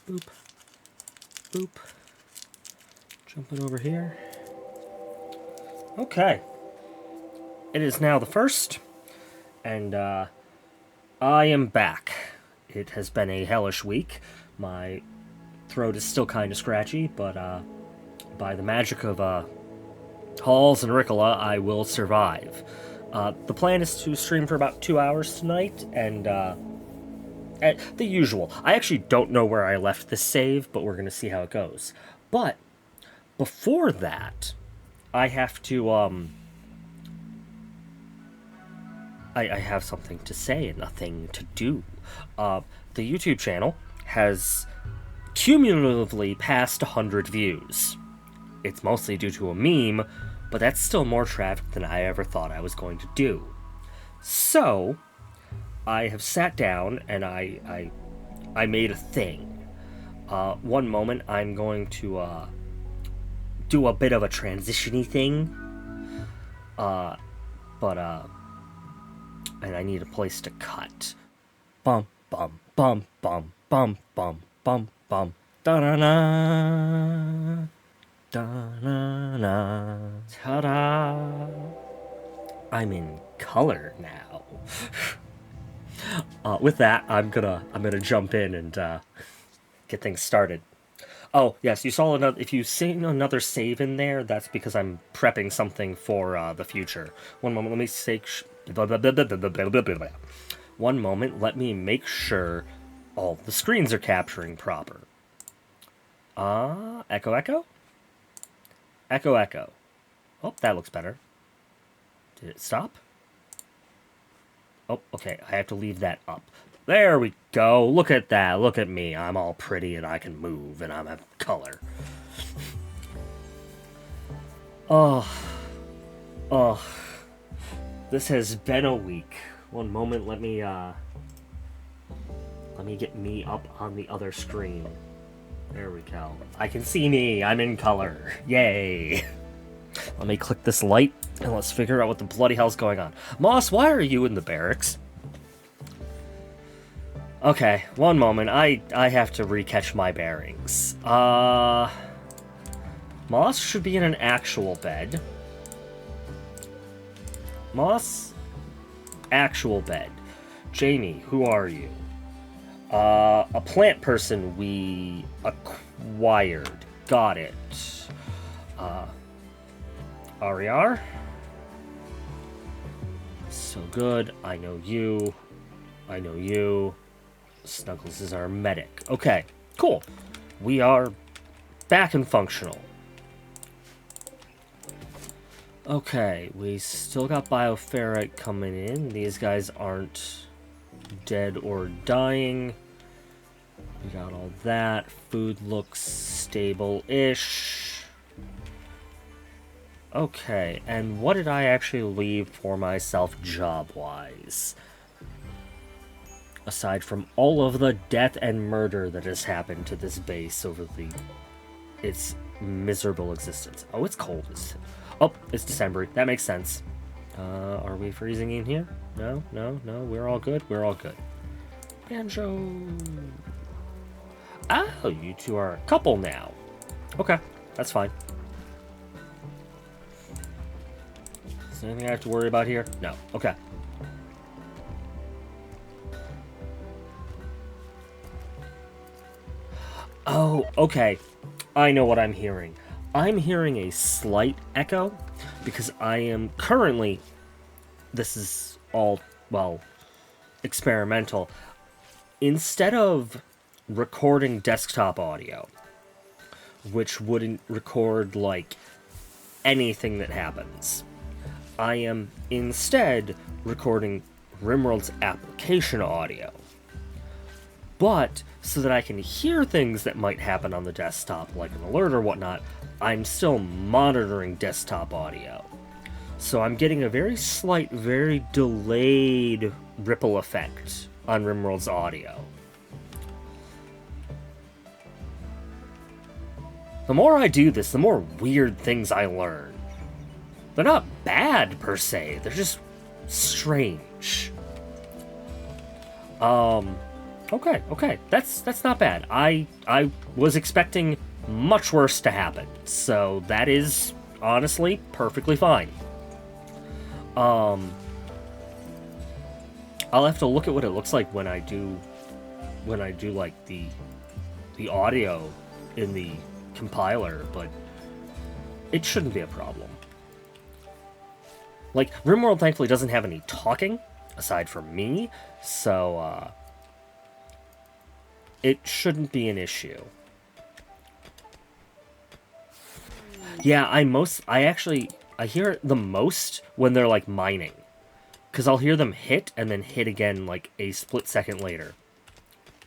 Boop. Boop. Jumping over here. Okay. It is now the 1st, and I am back. It has been a hellish week. My throat is still kind of scratchy, but by the magic of Halls and Ricola, I will survive. The plan is to stream for about 2 hours tonight, and the usual. I actually don't know where I left this save, but we're going to see how it goes. But before that, I have to, I have something to say and a thing to do. The YouTube channel has cumulatively passed 100 views. It's mostly due to a meme, but that's still more traffic than I ever thought I was going to do. So, I have sat down and I made a thing. One moment I'm going to do a bit of a transition-y thing. And I need a place to cut. Bum bum bum bum bum bum bum bum da da da da da da ta-da. I'm in color now. With that, I'm gonna jump in and get things started. Oh yes, you saw another. If you see another save in there, that's because I'm prepping something for the future. One moment, let me say. One moment, let me make sure all the screens are capturing proper. Echo, echo, echo, echo. Oh, that looks better. Did it stop? Oh, okay, I have to leave that up. There we go. Look at that. Look at me. I'm all pretty and I can move and I'm a color. Oh. This has been a week. One moment, let me get me up on the other screen. There we go. I can see me. I'm in color. Yay. Let me click this light and let's figure out what the bloody hell's going on. Moss, why are you in the barracks? Okay, one moment. I have to recatch my bearings. Moss should be in an actual bed. Moss, actual bed. Jamie, who are you? A plant person we acquired. Got it. Ariar? So good. I know you. I know you. Snuggles is our medic. Okay, cool. We are back and functional. Okay, we still got bioferrite coming in. These guys aren't dead or dying. We got all that. Food looks stable-ish. Okay, and what did I actually leave for myself job-wise? Aside from all of the death and murder that has happened to this base over its miserable existence. Oh, it's cold. Oh, it's December. That makes sense. Are we freezing in here? No, no, no. We're all good. We're all good. Banjo. Oh, you two are a couple now. Okay, that's fine. Is there anything I have to worry about here? No. Okay. Oh, okay. I know what I'm hearing. I'm hearing a slight echo because I am currently, this is all, well, experimental. Instead of recording desktop audio, which wouldn't record, like, anything that happens, I am instead recording Rimworld's application audio. But, so that I can hear things that might happen on the desktop, like an alert or whatnot, I'm still monitoring desktop audio. So I'm getting a very slight, very delayed ripple effect on Rimworld's audio. The more I do this, the more weird things I learn. They're not bad, per se. They're just strange. Okay, okay. That's not bad. I was expecting much worse to happen. So that is honestly perfectly fine. I'll have to look at what it looks like when I do like the audio in the compiler, but it shouldn't be a problem. Like, Rimworld thankfully doesn't have any talking, aside from me, so, it shouldn't be an issue. Yeah, I hear it the most when they're, like, mining. Because I'll hear them hit, and then hit again, like, a split second later.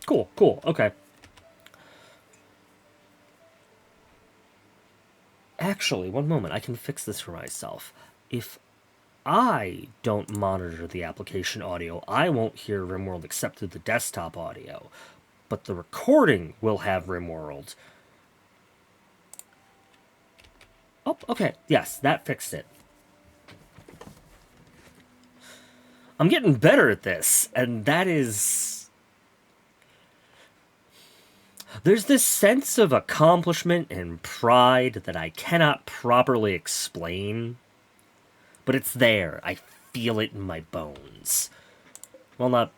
Cool, cool, okay. Actually, one moment, I can fix this for myself. If I don't monitor the application audio, I won't hear Rimworld except through the desktop audio. But the recording will have Rimworld. Oh, okay. Yes, that fixed it. I'm getting better at this, and that is... There's this sense of accomplishment and pride that I cannot properly explain. But it's there. I feel it in my bones. Well, not...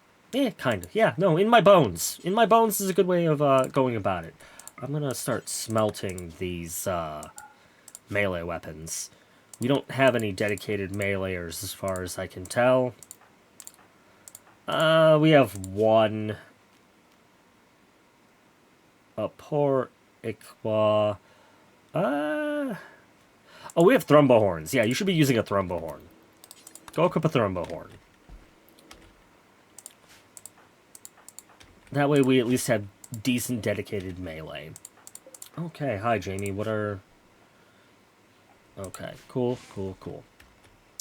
kind of. Yeah, no, in my bones. In my bones is a good way of going about it. I'm gonna start smelting these melee weapons. We don't have any dedicated meleeers as far as I can tell. We have one. A poor Iqua. Oh, we have thrombohorns. Yeah, you should be using a thrombohorn. Go equip a thrombohorn. That way we at least have decent dedicated melee. Okay, hi Jamie, what are... Okay, cool, cool, cool.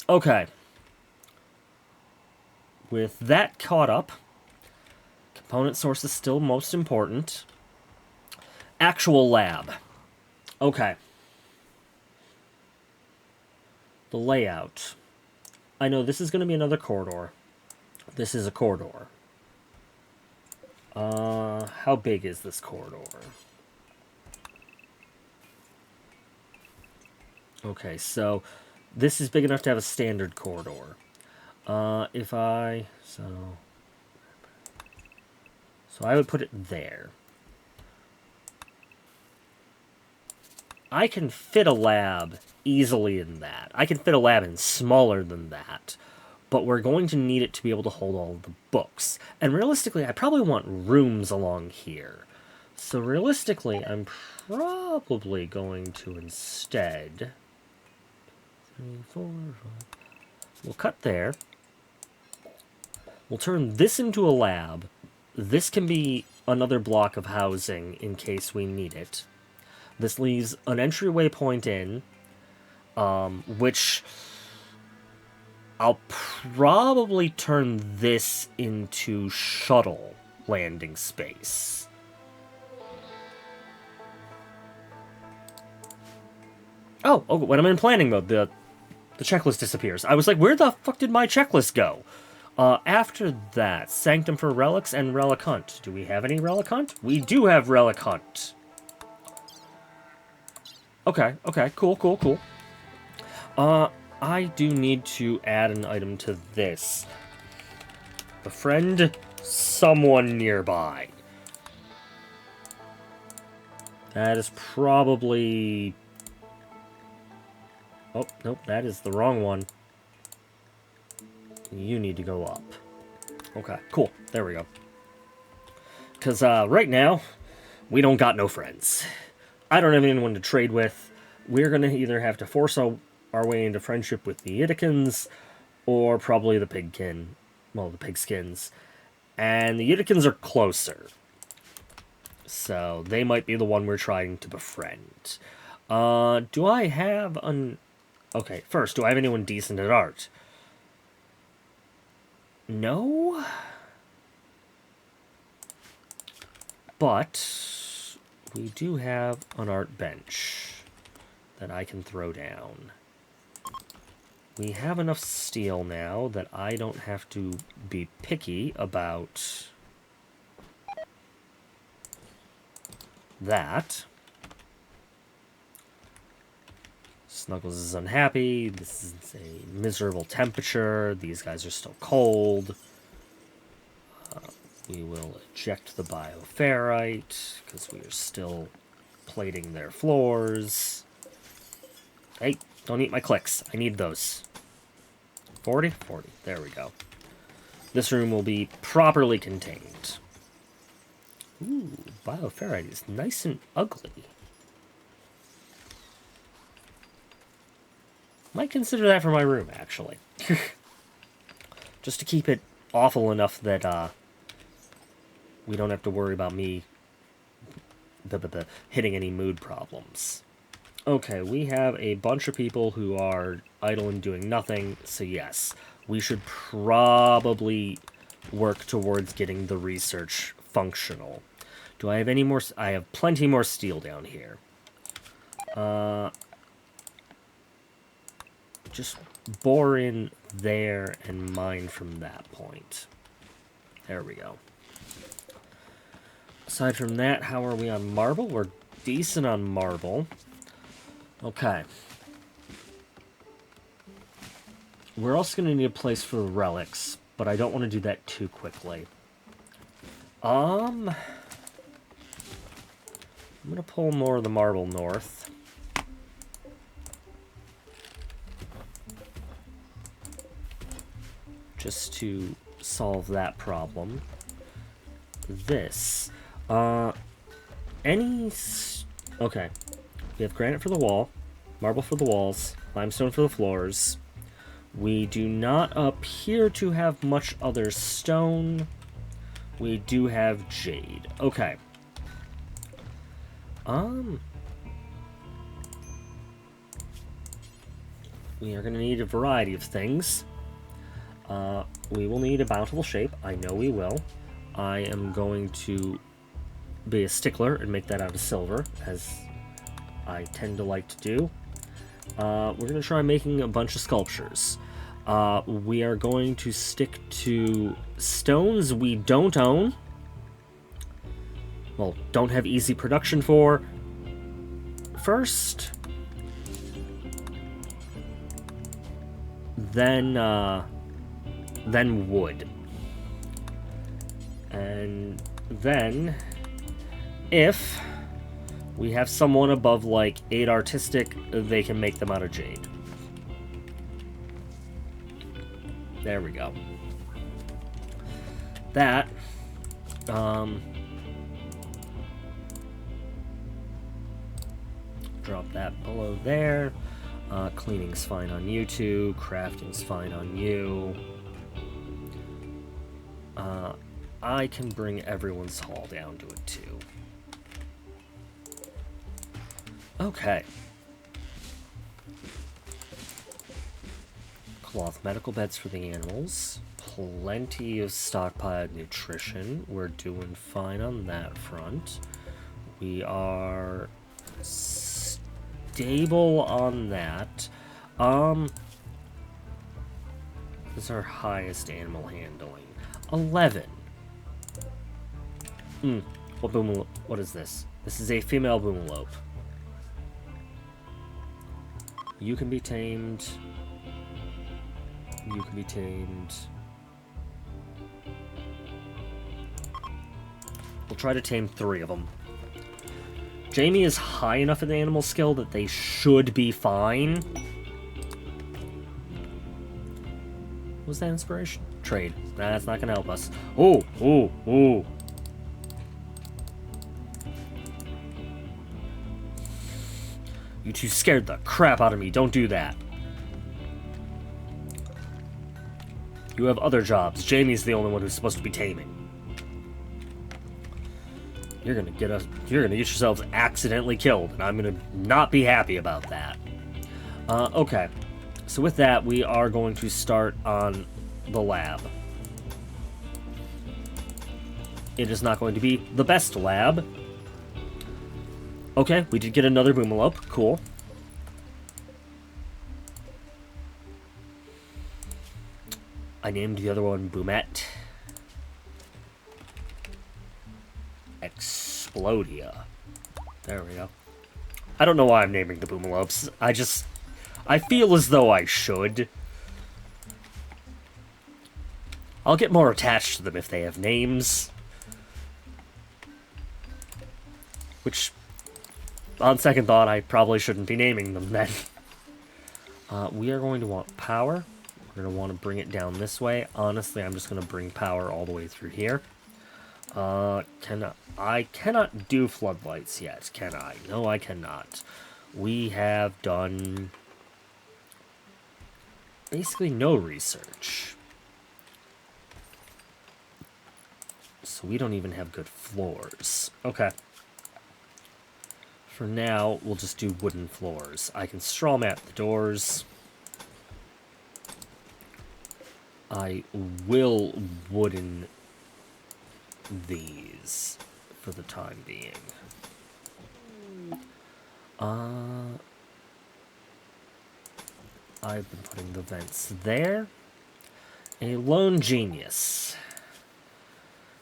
Okay. With that caught up, component source is still most important. Actual lab. Okay. The layout. I know this is going to be another corridor. This is a corridor. How big is this corridor? Okay, so this is big enough to have a standard corridor. So I would put it there. I can fit a lab easily in that. I can fit a lab in smaller than that. But we're going to need it to be able to hold all the books. And realistically, I probably want rooms along here. So realistically, I'm probably going to instead... 3, 4, 5... We'll cut there. We'll turn this into a lab. This can be another block of housing in case we need it. This leaves an entryway point in, which I'll probably turn this into shuttle landing space. Oh, when I'm in planning mode, the checklist disappears. I was like, where the fuck did my checklist go? After that, Sanctum for Relics and Relic Hunt. Do we have any Relic Hunt? We do have Relic Hunt. Okay, cool, cool, cool. I do need to add an item to this. Befriend someone nearby. That is probably... Oh, nope, that is the wrong one. You need to go up. Okay, cool. There we go. Because right now, we don't got no friends. I don't have anyone to trade with. We're going to either have to force our way into friendship with the Yidikins, or probably the Pigkin. Well, the Pigskins. And the Yidikins are closer. So, they might be the one we're trying to befriend. Do I have an... Okay, first, do I have anyone decent at art? No? But we do have an art bench that I can throw down. We have enough steel now that I don't have to be picky about that. Snuggles is unhappy. This is a miserable temperature. These guys are still cold. We will eject the bioferrite because we are still plating their floors. Hey, don't eat my clicks. I need those. 40? 40. There we go. This room will be properly contained. Ooh, bioferrite is nice and ugly. Might consider that for my room, actually. Just to keep it awful enough that we don't have to worry about me hitting any mood problems. Okay, we have a bunch of people who are idle and doing nothing, so yes, we should probably work towards getting the research functional. Do I have any more? I have plenty more steel down here. Just bore in there and mine from that point. There we go. Aside from that, how are we on marble? We're decent on marble. Okay. We're also going to need a place for the relics, but I don't want to do that too quickly. I'm going to pull more of the marble north. Just to solve that problem. This. Okay. We have granite for the wall, marble for the walls, limestone for the floors. We do not appear to have much other stone. We do have jade. Okay. We are going to need a variety of things. We will need a bountiful shape. I know we will. I am going to be a stickler and make that out of silver, as I tend to like to do. We're going to try making a bunch of sculptures. We are going to stick to stones we don't own. Well, don't have easy production for. First. Then wood. And then, if we have someone above, like, 8 artistic, they can make them out of jade. There we go. That, drop that below there. Cleaning's fine on you two. Crafting's fine on you. I can bring everyone's haul down to it too. Okay. Cloth medical beds for the animals. Plenty of stockpiled nutrition. We're doing fine on that front. We are stable on that. This is our highest animal handling. 11. What is this? This is a female boomalope. You can be tamed. You can be tamed. We'll try to tame 3 of them. Jamie is high enough in the animal skill that they should be fine. What was that inspiration? Trade. Nah, that's not gonna help us. Oh. You two scared the crap out of me. Don't do that. You have other jobs. Jamie's the only one who's supposed to be taming. You're gonna get yourselves accidentally killed, and I'm gonna not be happy about that. Okay. So with that, we are going to start on the lab. It is not going to be the best lab. Okay, we did get another boomalope. Cool. I named the other one Boomette. Explodia. There we go. I don't know why I'm naming the boomalopes. I feel as though I should. I'll get more attached to them if they have names. Which, on second thought, I probably shouldn't be naming them then. We are going to want power. We're going to want to bring it down this way. Honestly, I'm just going to bring power all the way through here. I cannot do floodlights yet, can I? No, I cannot. We have done basically no research. So we don't even have good floors. Okay. For now, we'll just do wooden floors. I can straw mat the doors. I will wooden these for the time being. I've been putting the vents there. A lone genius.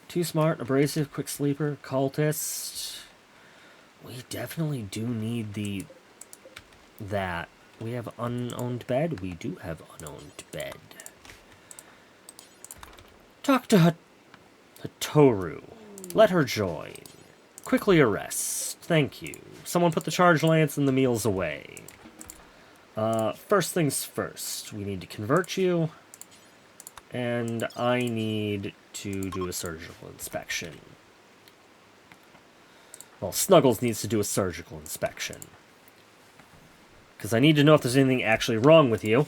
Too smart, abrasive, quick sleeper, cultist. We definitely do need that. We have unowned bed? We do have unowned bed. Talk to Hatoru. Let her join. Quickly arrest. Thank you. Someone put the charge lance and the meals away. First things first. We need to convert you. And I need to do a surgical inspection. Well, Snuggles needs to do a surgical inspection. Because I need to know if there's anything actually wrong with you.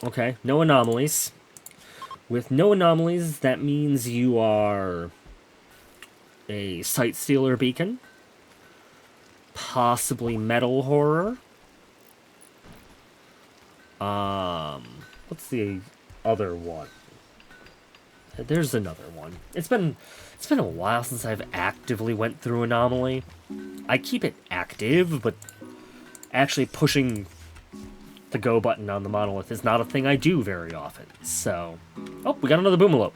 Okay, no anomalies. With no anomalies, that means you are a sight stealer beacon. Possibly metal horror. What's the other one? There's another one. It's been a while since I've actively went through Anomaly. I keep it active, but actually pushing the go button on the monolith is not a thing I do very often. So, oh, we got another boomalope.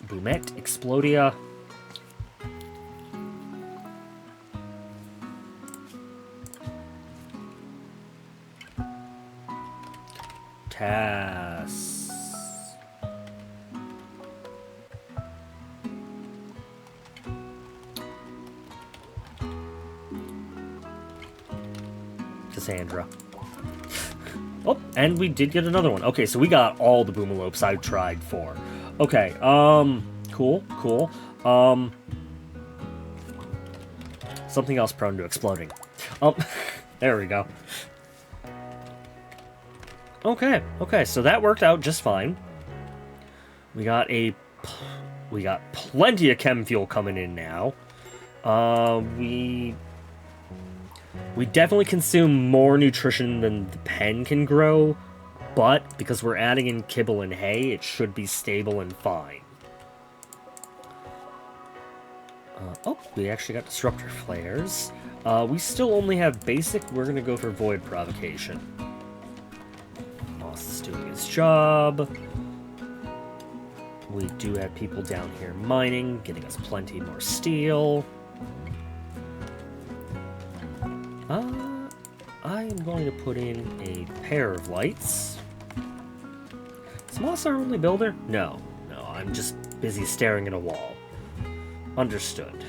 Boomet, Explodia. Tass. Cassandra. Oh, and we did get another one. Okay, so we got all the boomalopes I tried for. Okay, cool. Something else prone to exploding. There we go. Okay, so that worked out just fine. We got plenty of chem fuel coming in now. We definitely consume more nutrition than the pen can grow, but because we're adding in kibble and hay, it should be stable and fine. Oh, we actually got disruptor flares. We still only have basic. We're gonna go for void provocation. Moss is doing his job. We do have people down here mining, getting us plenty more steel. I am going to put in a pair of lights. Is Moss our only builder? No, I'm just busy staring at a wall. Understood.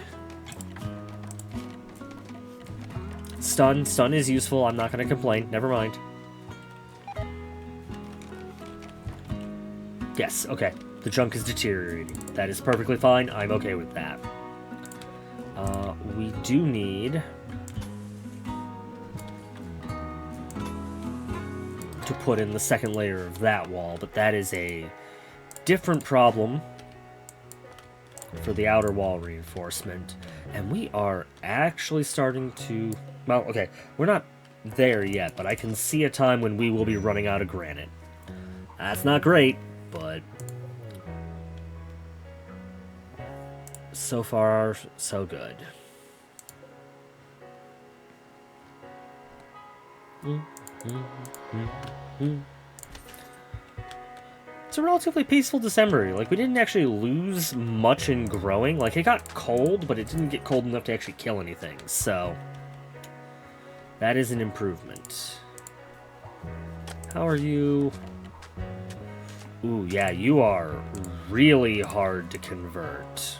Stun is useful. I'm not going to complain. Never mind. Yes, okay. The junk is deteriorating. That is perfectly fine. I'm okay with that. We do need to put in the second layer of that wall, but that is a different problem for the outer wall reinforcement. And we are actually starting to... Well, okay, we're not there yet, but I can see a time when we will be running out of granite. That's not great, but... so far, so good. It's a relatively peaceful December. Like, we didn't actually lose much in growing. Like, it got cold, but it didn't get cold enough to actually kill anything. So, that is an improvement. How are you? Ooh, yeah, you are really hard to convert.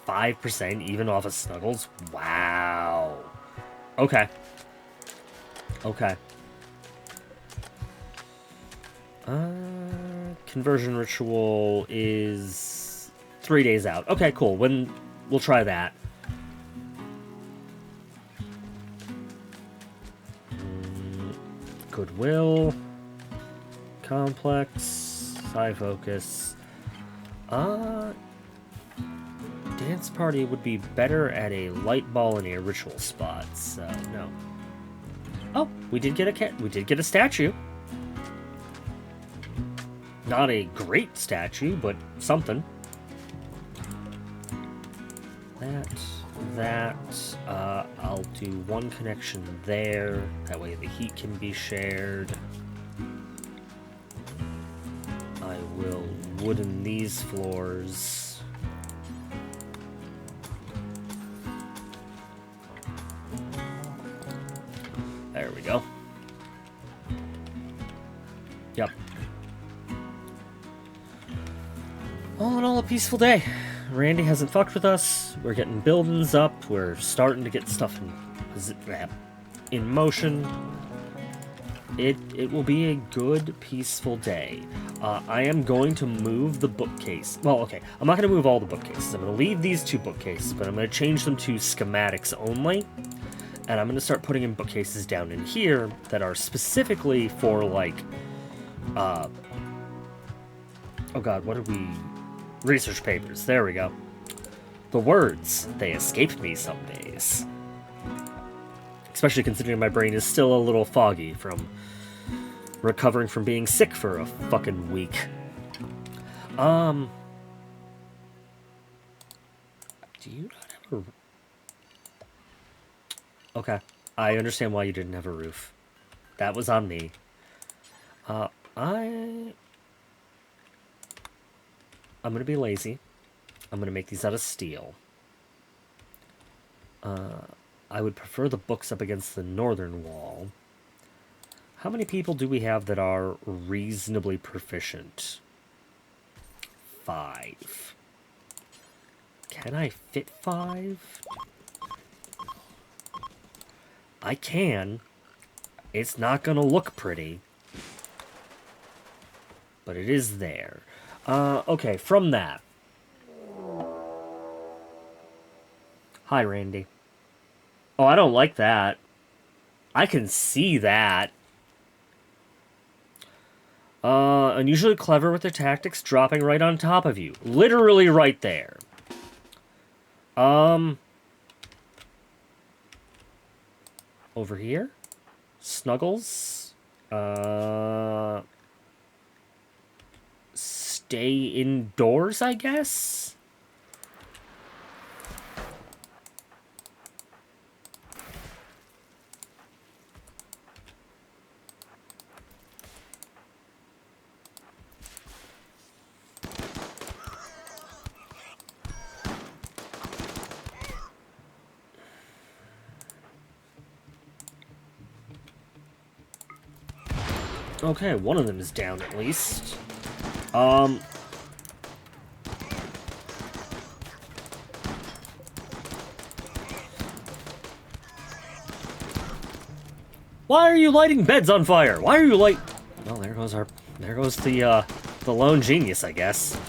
5% even off of Snuggles? Wow. Okay. Okay. Conversion ritual is 3 days out. Okay, cool. We'll try that. Goodwill. Complex. High focus. Dance party would be better at a light ball and a ritual spot, so no. Oh, we did get a statue. Not a great statue, but something. I'll do one connection there. That way the heat can be shared. I will wooden these floors. There we go. Yep. All in all, a peaceful day. Randy hasn't fucked with us. We're getting buildings up. We're starting to get stuff in motion. It will be a good, peaceful day. I am going to move the bookcase. Well, okay, I'm not going to move all the bookcases. I'm going to leave these 2 bookcases, but I'm going to change them to schematics only. And I'm going to start putting in bookcases down in here that are specifically for, like, oh god, what are we... Research papers, there we go. The words, they escape me some days. Especially considering my brain is still a little foggy from recovering from being sick for a fucking week. Do you not have a... Okay, I understand why you didn't have a roof. That was on me. I'm going to be lazy. I'm going to make these out of steel. I would prefer the books up against the northern wall. How many people do we have that are reasonably proficient? 5. Can I fit 5? I can. It's not going to look pretty. But it is there. Okay, from that. Hi, Randy. Oh, I don't like that. I can see that. Unusually clever with their tactics, dropping right on top of you. Literally right there. Over here? Snuggles? Stay indoors, I guess? Okay, one of them is down at least. Why are you lighting beds on fire? Why are you Well, there goes the lone genius, I guess.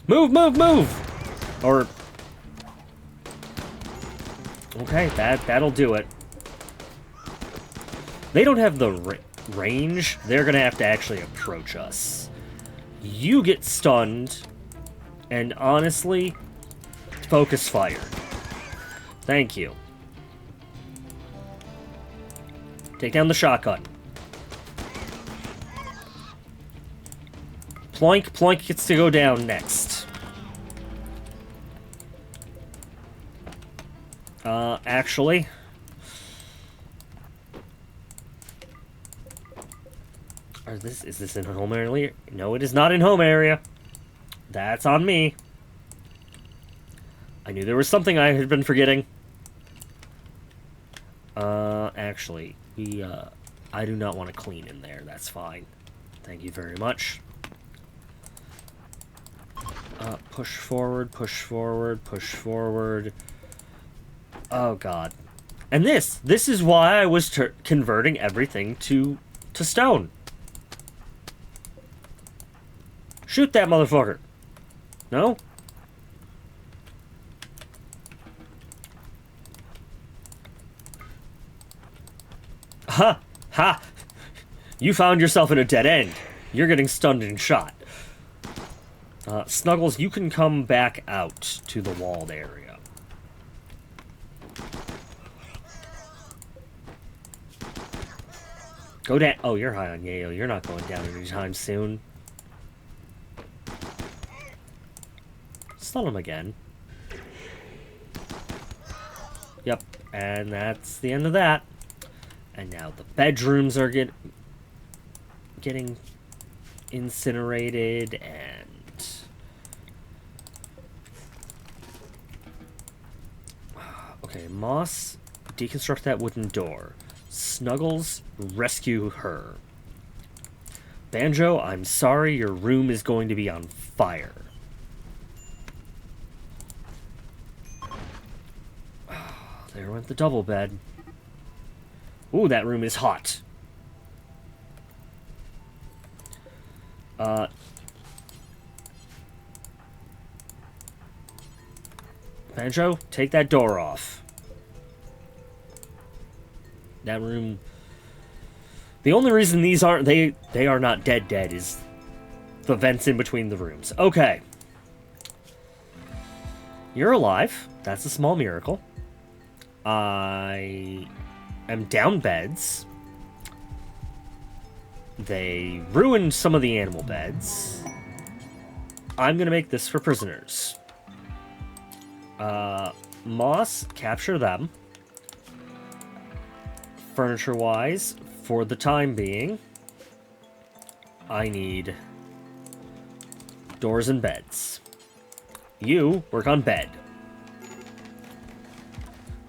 Move, move, move! Or... Okay, that'll do it. They don't have the range. They're gonna have to actually approach us. You get stunned, and honestly, focus fire. Thank you. Take down the shotgun. Ploink, Ploink gets to go down next. Actually... Is this in home area? No, it is not in home area. That's on me. I knew there was something I had been forgetting. Actually, I do not want to clean in there. That's fine. Thank you very much. Push forward, push forward, push forward. Oh, God. And this is why I was converting everything to stone. Shoot that motherfucker. No? Ha! Ha! You found yourself in a dead end. You're getting stunned and shot. Snuggles, you can come back out to the walled area. Go down. Oh, you're high on yayo. You're not going down anytime soon. Stun him again. Yep, and that's the end of that. And now the bedrooms are getting incinerated, and okay, Moss, deconstruct that wooden door. Snuggles, rescue her. Banjo, I'm sorry, your room is going to be on fire. There went the double bed. Ooh, that room is hot. Banjo, take that door off. That room... The only reason these aren't... They are not dead is the vents in between the rooms. Okay. You're alive. That's a small miracle. I am down beds. They ruined some of the animal beds. I'm gonna make this for prisoners. Moss, capture them. Furniture-wise, for the time being, I need doors and beds. You work on bed.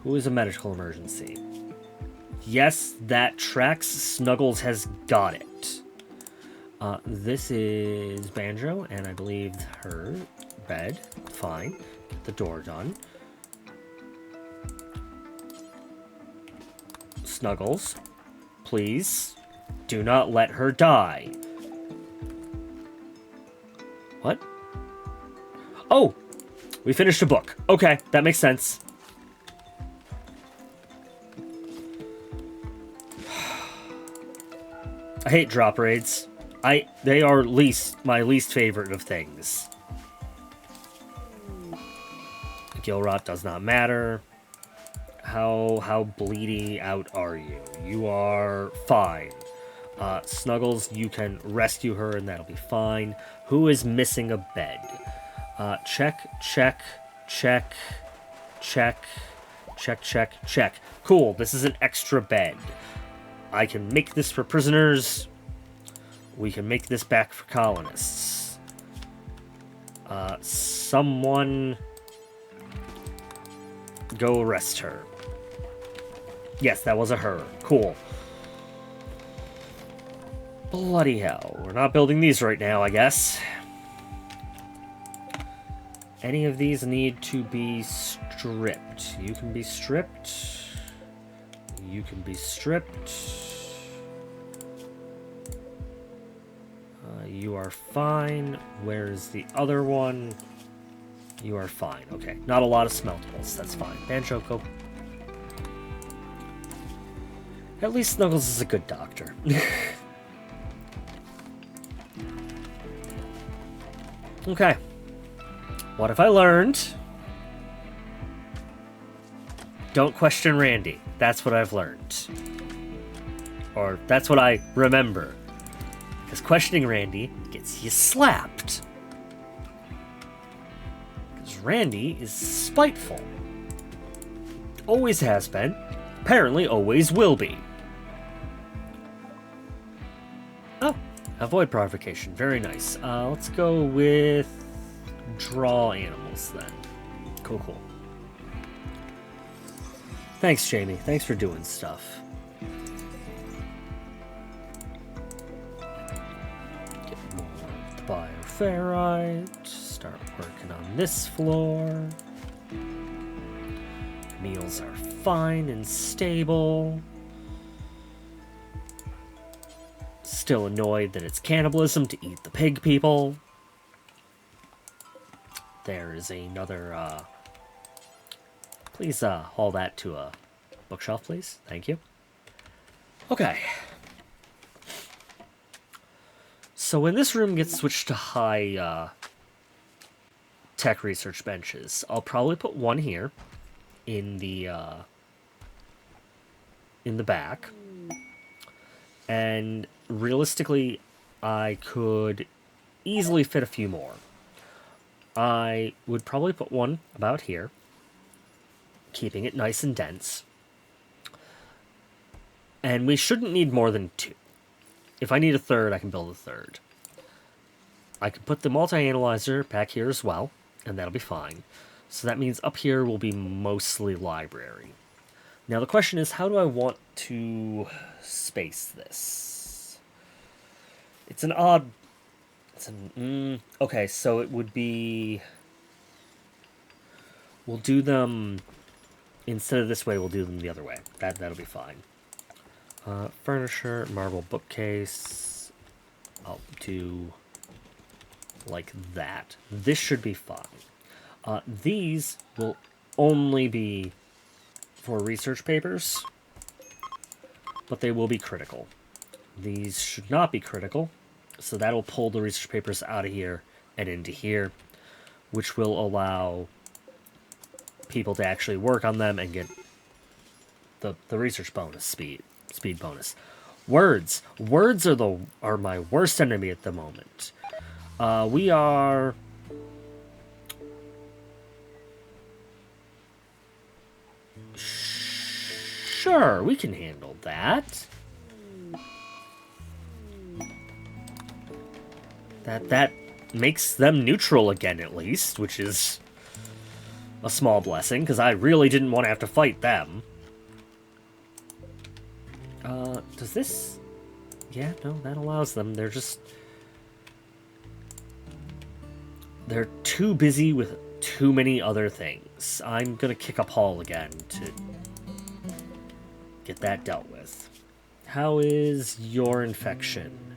Who is a medical emergency? Yes, that tracks. Snuggles has got it. This is Banjo, and I believe her bed. Fine. Get the door done. Snuggles, please do not let her die. What? Oh! We finished a book. Okay, that makes sense. I hate drop raids. They are my least favorite of things. Gill rot does not matter. How bleedy out are you? You are fine. Snuggles, you can rescue her and that'll be fine. Who is missing a bed? Check, check, check, check, check, check, check. Cool, this is an extra bed. I can make this for prisoners. We can make this back for colonists. Someone go arrest her. Yes, that was a her. Cool. Bloody hell. We're not building these right now, I guess. Any of these need to be stripped. You can be stripped. You can be stripped. You are fine. Where is the other one? You are fine. Okay. Not a lot of smeltables. That's fine. Banjo, go. At least Snuggles is a good doctor. Okay. What have I learned? Don't question Randy. That's what I've learned. Or that's what I remember. Because questioning Randy gets you slapped. Because Randy is spiteful. Always has been. Apparently always will be. Oh, Avoid provocation. Very nice. Let's go with draw animals then. Cool, cool. Thanks, Jamie. Thanks for doing stuff. Get more bioferrite. Start working on this floor. Meals are fine and stable. Still annoyed that it's cannibalism to eat the pig people. There is another, please, haul that to a bookshelf, please. Thank you. Okay. So when this room gets switched to high, tech research benches, I'll probably put one here in the back. And realistically, I could easily fit a few more. I would probably put one about here, keeping it nice and dense. And we shouldn't need more than 2. If I need a third, I can build a third. I could put the multi-analyzer back here as well, and that'll be fine. So that means up here will be mostly library. Now the question is, how do I want to space this? It's an odd... okay, so it would be... We'll do them... Instead of this way, we'll do them the other way. That'll be fine. Furniture, marble bookcase. I'll do... like that. This should be fine. These will only be for research papers, but they will be critical. These should not be critical, so that'll pull the research papers out of here and into here, which will allow people to actually work on them and get the research bonus, speed bonus. Words are my worst enemy at the moment. We are... Sure, we can handle that. That makes them neutral again, at least, which is a small blessing, because I really didn't want to have to fight them. Does this... Yeah, no, that allows them. They're just... They're too busy with too many other things. I'm gonna kick up Hall again to get that dealt with. How is your infection?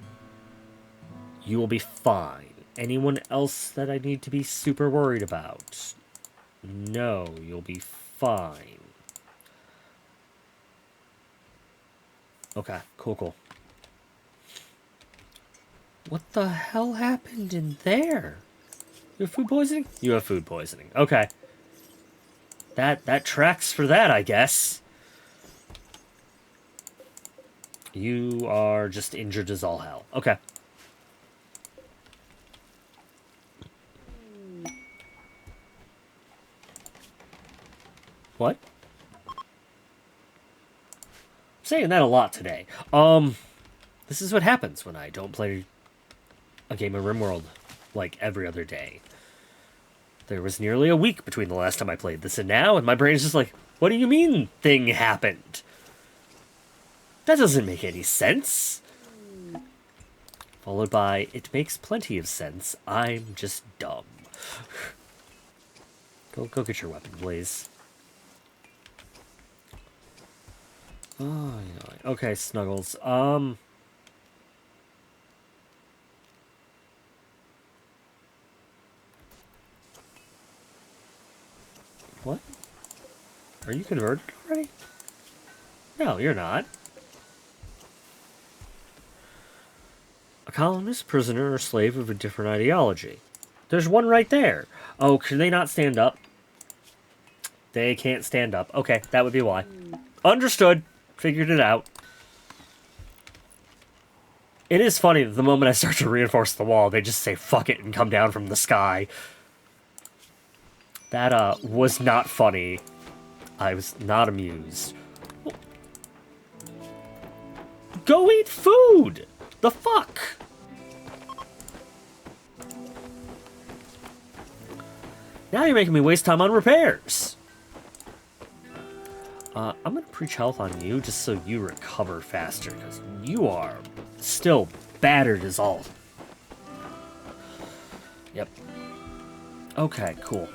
You will be fine. Anyone else that I need to be super worried about? No, you'll be fine. Okay, cool. What the hell happened in there? You have food poisoning? You have food poisoning. Okay. That tracks for that, I guess. You are just injured as all hell. Okay. What? I'm saying that a lot today. This is what happens when I don't play a game of Rimworld like every other day. There was nearly a week between the last time I played this and now, and my brain is just like, what do you mean thing happened? That doesn't make any sense. Followed by, it makes plenty of sense. I'm just dumb. Go get your weapon, please. Oh, yeah. Okay, Snuggles. What? Are you converted already? No, you're not. A colonist, prisoner, or slave of a different ideology. There's one right there. Oh, can they not stand up? They can't stand up. Okay, that would be why. Understood. Figured it out. It is funny that the moment I start to reinforce the wall, they just say fuck it and come down from the sky. That, was not funny. I was not amused. Go eat food! The fuck? Now you're making me waste time on repairs. I'm gonna preach health on you just so you recover faster, because you are still battered as all. Yep. Okay, cool.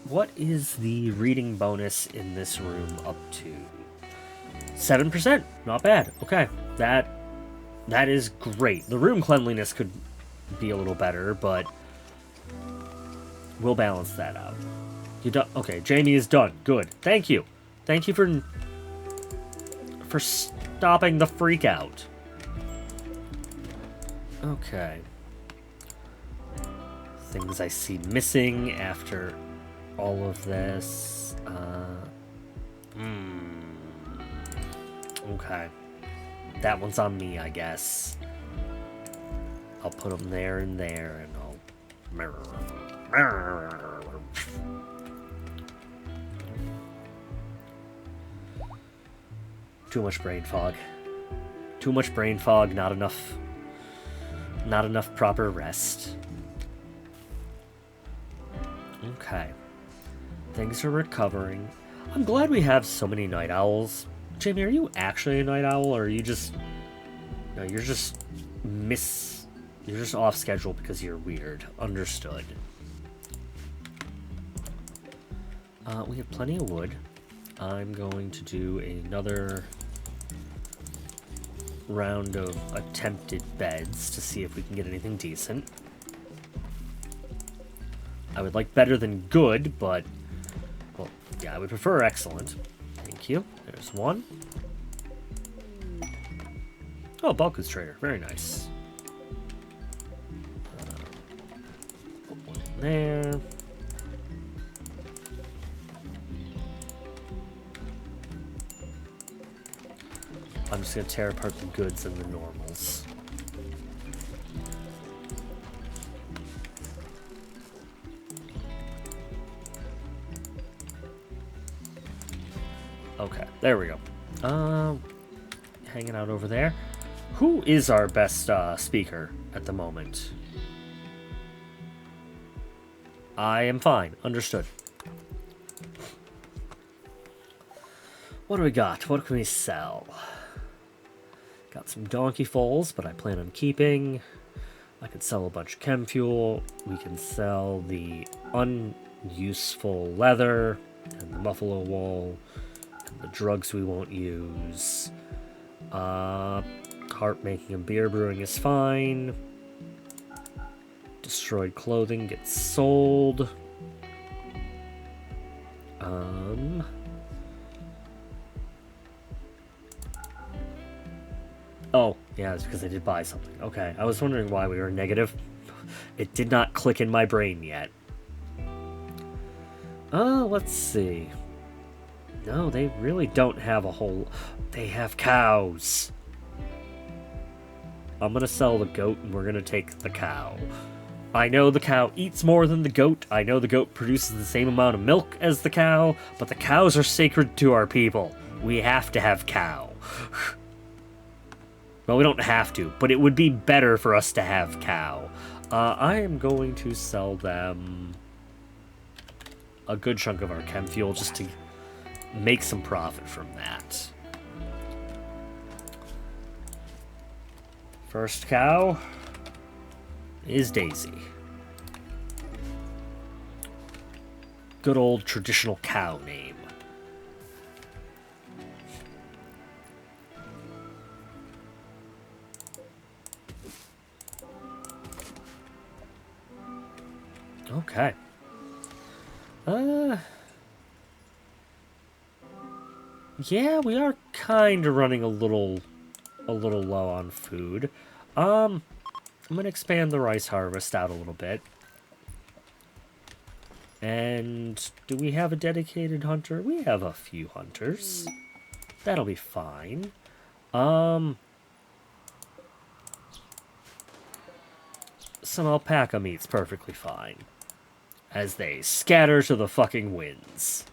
What is the reading bonus in this room up to? 7%. Not bad. Okay. That is great. The room cleanliness could be a little better, but we'll balance that out. You done? Okay, Jamie is done. Good. Thank you. Thank you for stopping the freak out. Okay. Things I see missing after all of this. Okay. That one's on me, I guess. I'll put them there and there, and I'll... Too much brain fog. Too much brain fog, not enough proper rest. Okay. Things are recovering. I'm glad we have so many night owls. Jamie, are you actually a night owl, or are you just... No, you're just You're just off schedule because you're weird. Understood. We have plenty of wood. I'm going to do another round of attempted beds to see if we can get anything decent. I would like better than good, but... Well, yeah, I would prefer excellent. Thank you. There's one. Oh, bulk goods trader. Very nice. Put one in there. I'm just going to tear apart the goods and the normals. Okay, there we go. Hanging out over there. Who is our best speaker at the moment? I am fine. Understood. What do we got? What can we sell? Got some donkey foals, but I plan on keeping. I could sell a bunch of chem fuel. We can sell the unuseful leather and the buffalo wool and the drugs we won't use. Heart making and beer brewing is fine. Destroyed clothing gets sold. Oh, yeah, it's because I did buy something. Okay, I was wondering why we were negative. It did not click in my brain yet. Let's see. No, they really don't have a whole... They have cows. I'm gonna sell the goat, and we're gonna take the cow. I know the cow eats more than the goat. I know the goat produces the same amount of milk as the cow, but the cows are sacred to our people. We have to have cow. Well, we don't have to, but it would be better for us to have cow. I am going to sell them a good chunk of our chem fuel just to make some profit from that. First cow is Daisy. Good old traditional cow name. Okay. Yeah, we are kind of running a little low on food. I'm gonna expand the rice harvest out a little bit. And do we have a dedicated hunter? We have a few hunters. That'll be fine. Some alpaca meat's perfectly fine. As they scatter to the fucking winds.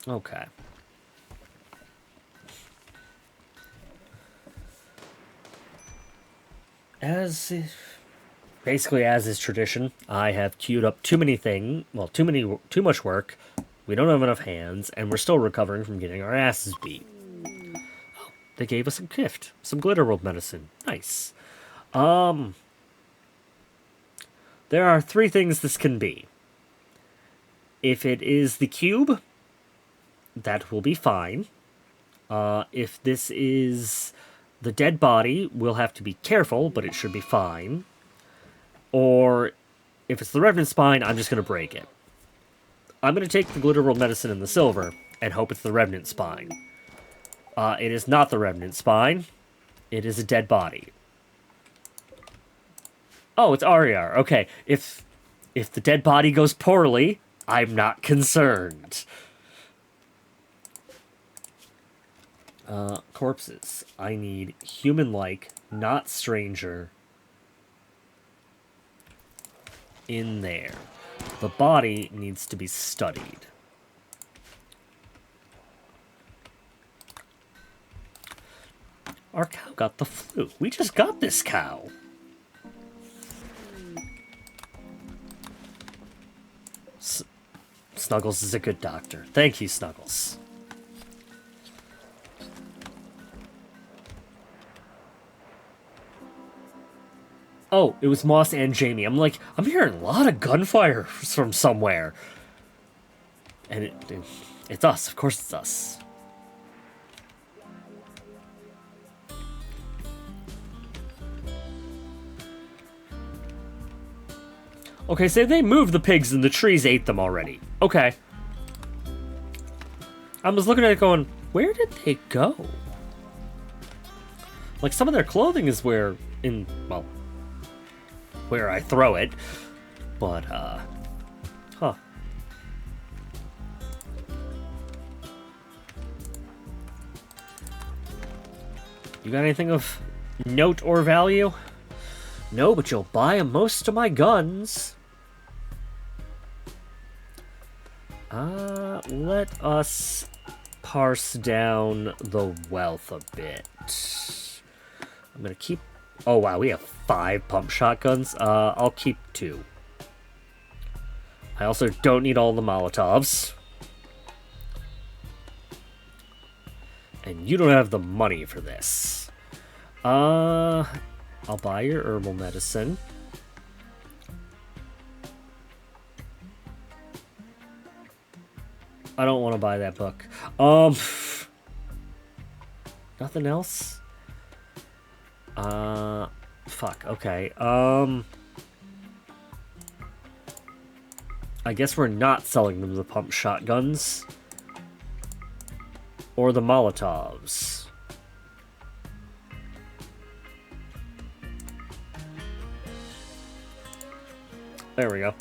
Okay. Basically, as is tradition, I have queued up too much work. We don't have enough hands, and we're still recovering from getting our asses beat. Oh, they gave us a gift, some Glitterworld medicine. Nice. There are three things this can be. If it is the cube, that will be fine. If this is the dead body, we'll have to be careful, but it should be fine. Or if it's the Revenant Spine, I'm just going to break it. I'm going to take the Glitterworld medicine and the silver and hope it's the Revenant Spine. It is not the Revenant Spine. It is a dead body. Oh, it's Ariar. Okay, if the dead body goes poorly, I'm not concerned. Corpses. I need human-like, not stranger, in there. The body needs to be studied. Our cow got the flu. We just got this cow. Snuggles is a good doctor. Thank you, Snuggles. Oh, it was Moss and Jamie. I'm like, I'm hearing a lot of gunfire from somewhere. And it's us. Of course it's us. Okay, so they moved the pigs and the trees ate them already. Okay. I was looking at it going, where did they go? Like, some of their clothing is where I throw it. But, huh. You got anything of note or value? No, but you'll buy most of my guns. Let us parse down the wealth a bit. I'm gonna keep... Oh, wow, we have 5 pump shotguns. I'll keep 2. I also don't need all the Molotovs. And you don't have the money for this. I'll buy your herbal medicine. I don't want to buy that book. Nothing else? Fuck, okay. I guess we're not selling them the pump shotguns. Or the Molotovs. There we go.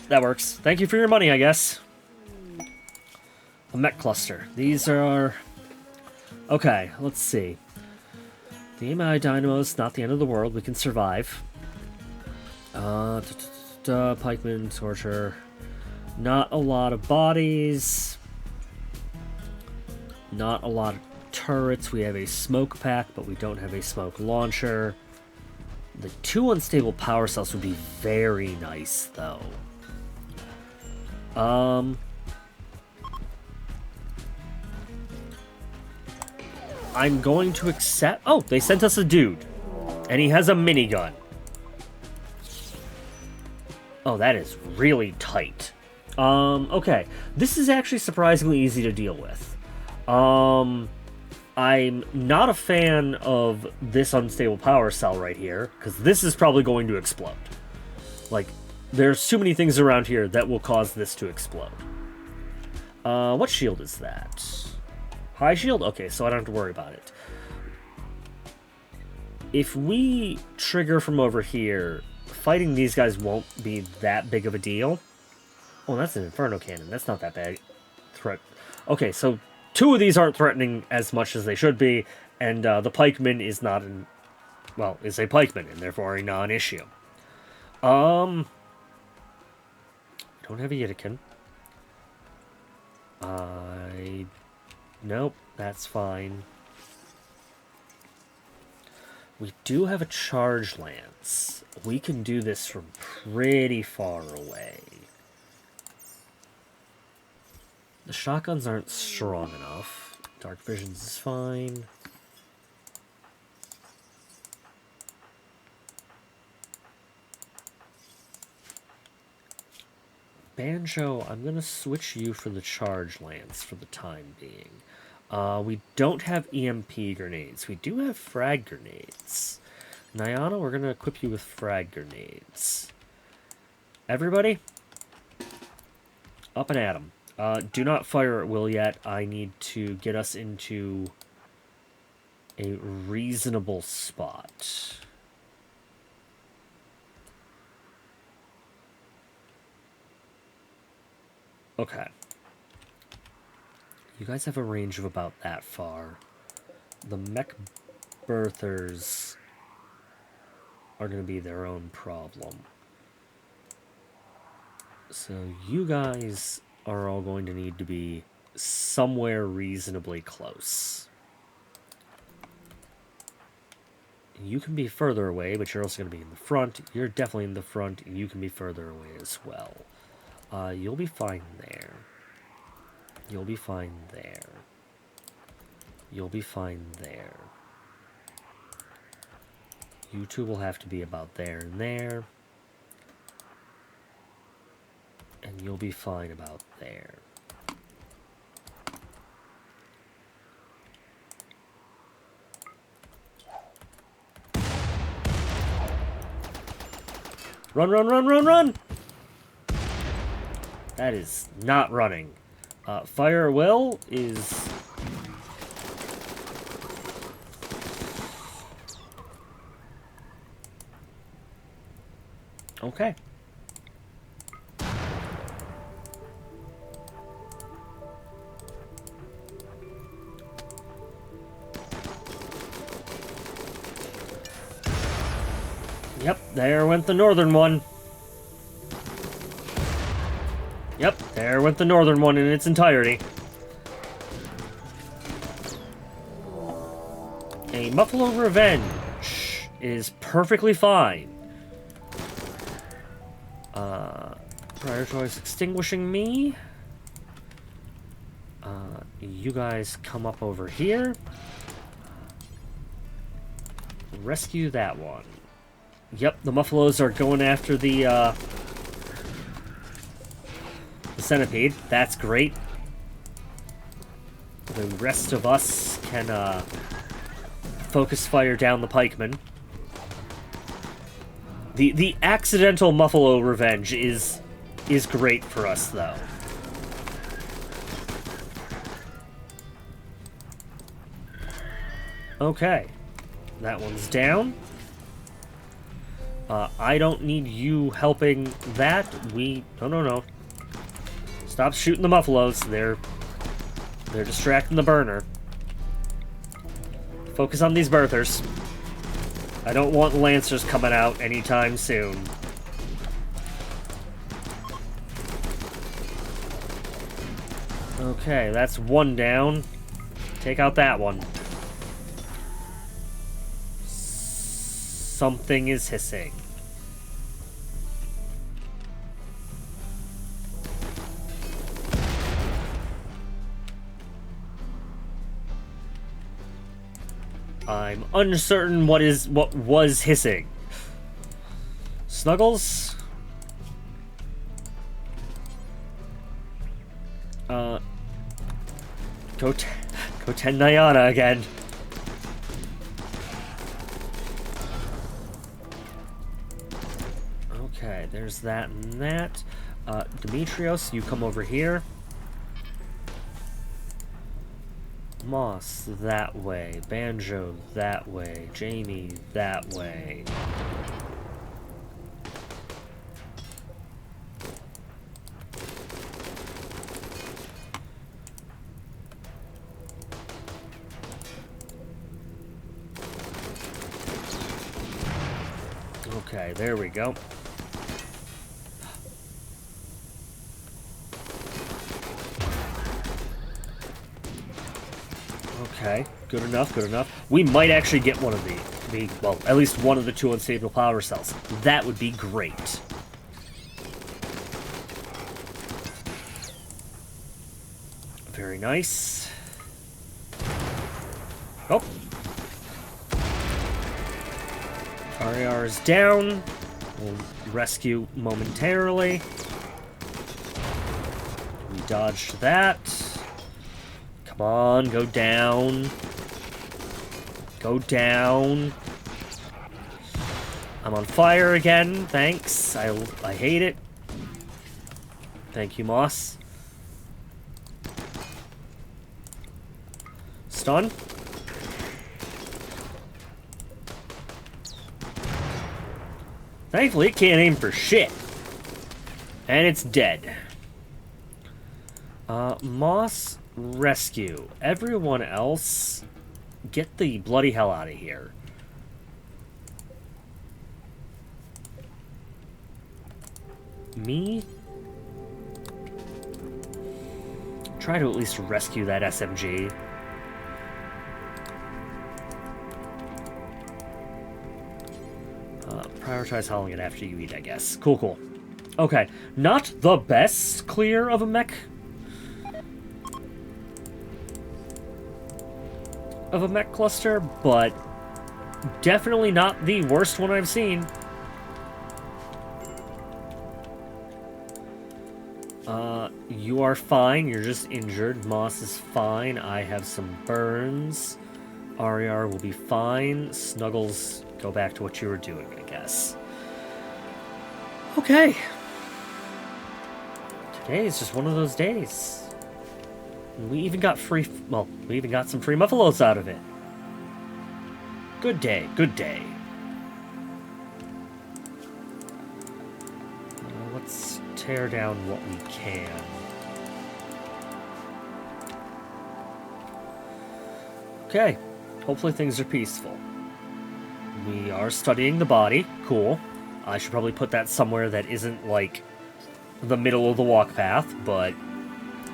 That works. Thank you for your money, I guess. A mech cluster. These are... Okay, let's see. The AMI dynamos, not the end of the world. We can survive. Pikeman, torture. Not a lot of bodies. Not a lot of turrets. We have a smoke pack, but we don't have a smoke launcher. The 2 unstable power cells would be very nice, though. I'm going to accept... Oh, they sent us a dude. And he has a minigun. Oh, that is really tight. Okay. This is actually surprisingly easy to deal with. I'm not a fan of this unstable power cell right here, because this is probably going to explode. Like, there's too many things around here that will cause this to explode. What shield is that? High shield? Okay, so I don't have to worry about it. If we trigger from over here, fighting these guys won't be that big of a deal. Oh, that's an Inferno Cannon. That's not that bad. Okay, so 2 of these aren't threatening as much as they should be, and the pikeman is not is a pikeman, and therefore a non-issue. I don't have a Yitikin. Nope, that's fine. We do have a charge lance. We can do this from pretty far away. The shotguns aren't strong enough. Dark visions is fine. Banjo, I'm going to switch you for the charge lance for the time being. We don't have EMP grenades. We do have frag grenades. Nyana, we're going to equip you with frag grenades. Everybody, up and at 'em. Do not fire at will yet. I need to get us into a reasonable spot. Okay. You guys have a range of about that far. The mech birthers are going to be their own problem. So you guys are all going to need to be somewhere reasonably close. You can be further away, but you're also going to be in the front. You're definitely in the front, and you can be further away as well. You'll be fine there. You'll be fine there. You'll be fine there. You two will have to be about there and there. And you'll be fine about there. Run, run, run, run, run! That is not running. Fire will is... Okay. Yep, there went the northern one. Yep, there went the northern one in its entirety. A Buffalo Revenge is perfectly fine. Prior choice extinguishing me. You guys come up over here. Rescue that one. Yep, the Muffalos are going after the centipede. That's great. The rest of us can focus fire down the pikemen. The accidental Muffalo Revenge is great for us, though. Okay. That one's down. I don't need you helping that. No. Stop shooting the Muffalos. They're distracting the burner. Focus on these birthers. I don't want Lancers coming out anytime soon. Okay, that's one down. Take out that one. Something is hissing. I'm uncertain what was hissing. Snuggles? Go Ten Nyana again. Okay, there's that and that. Demetrios, you come over here. Moss, that way. Banjo, that way. Jamie, that way. Okay, there we go. Okay, good enough, good enough. We might actually get one of these. be, well, at least one of the 2 unstable power cells. That would be great. Very nice. Oh. RAR is down. We'll rescue momentarily. We dodged that. Come on, go down. Go down. I'm on fire again. Thanks. I hate it. Thank you, Moss. Stun. Thankfully, it can't aim for shit. And it's dead. Moss, rescue. Everyone else, get the bloody hell out of here. Me? Try to at least rescue that SMG. Prioritize hauling it after you eat, I guess. Cool, cool. Okay, not the best clear of a mech. Of a mech cluster, but definitely not the worst one I've seen. You are fine. You're just injured. Moss is fine. I have some burns. RER will be fine. Snuggles, go back to what you were doing, I guess. Okay. Today is just one of those days. We even got free... Well, we even got some free Muffalos out of it. Good day. Good day. Let's tear down what we can. Okay. Hopefully things are peaceful. We are studying the body. Cool. I should probably put that somewhere that isn't, like, the middle of the walk path, but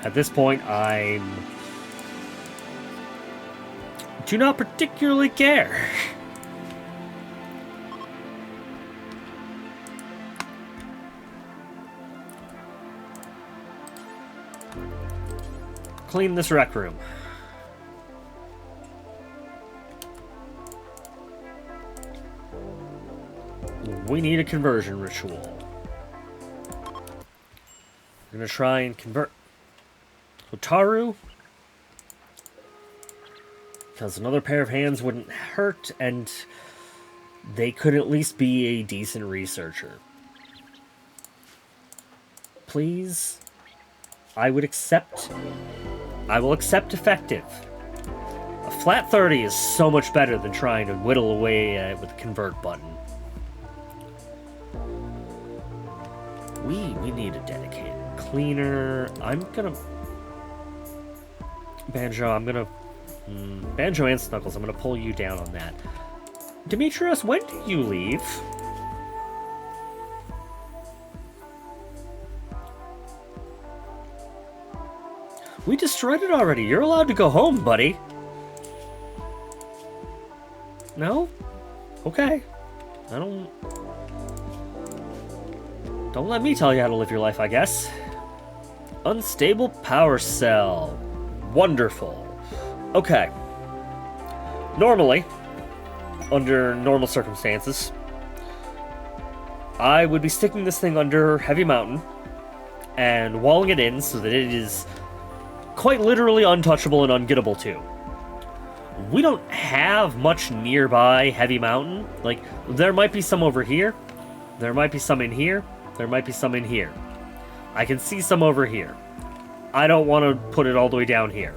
at this point, I do not particularly care. Clean this rec room. We need a conversion ritual. We're gonna try and convert Hotaru, because another pair of hands wouldn't hurt, and they could at least be a decent researcher. Please, I will accept effective. A flat 30 is so much better than trying to whittle away with a convert button. We need a dedicated cleaner. Banjo, Banjo and Snuggles, I'm gonna pull you down on that. Demetrius, when do you leave? We destroyed it already. You're allowed to go home, buddy. No? Okay. Don't let me tell you how to live your life, I guess. Unstable power cell. Wonderful. Okay. Normally, under normal circumstances, I would be sticking this thing under Heavy Mountain and walling it in so that it is quite literally untouchable and ungettable too. We don't have much nearby Heavy Mountain. Like, there might be some over here. There might be some in here. There might be some in here. I can see some over here. I don't want to put it all the way down here.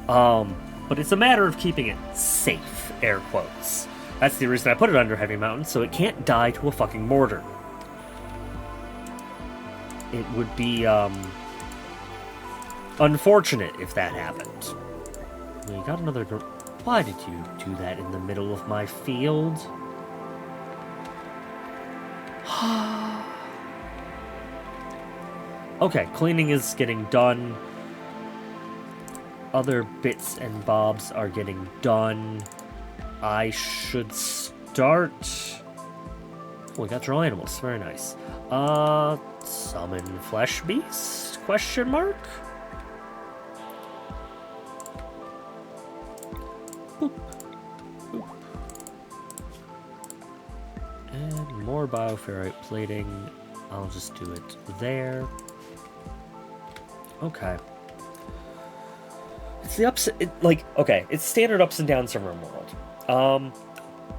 But it's a matter of keeping it safe, air quotes. That's the reason I put it under Heavy Mountain, so it can't die to a fucking mortar. It would be, unfortunate if that happened. We got another... Why did you do that in the middle of my field? Okay, cleaning is getting done. Other bits and bobs are getting done. I should start... Oh, we got draw animals. Very nice. Summon flesh beast? Question mark? Boop. Boop. And more bioferrite plating. I'll just do it there. Okay. It's the ups... okay, it's standard ups and downs of Rimworld.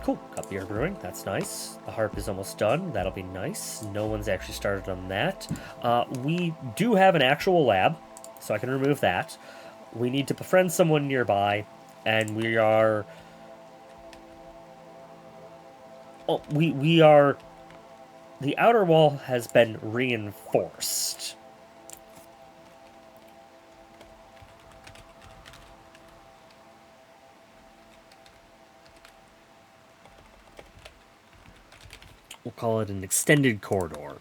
Cool. Got beer brewing. That's nice. The harp is almost done. That'll be nice. No one's actually started on that. We do have an actual lab, so I can remove that. We need to befriend someone nearby, and we are... Oh, we are... The outer wall has been reinforced. We'll call it an extended corridor.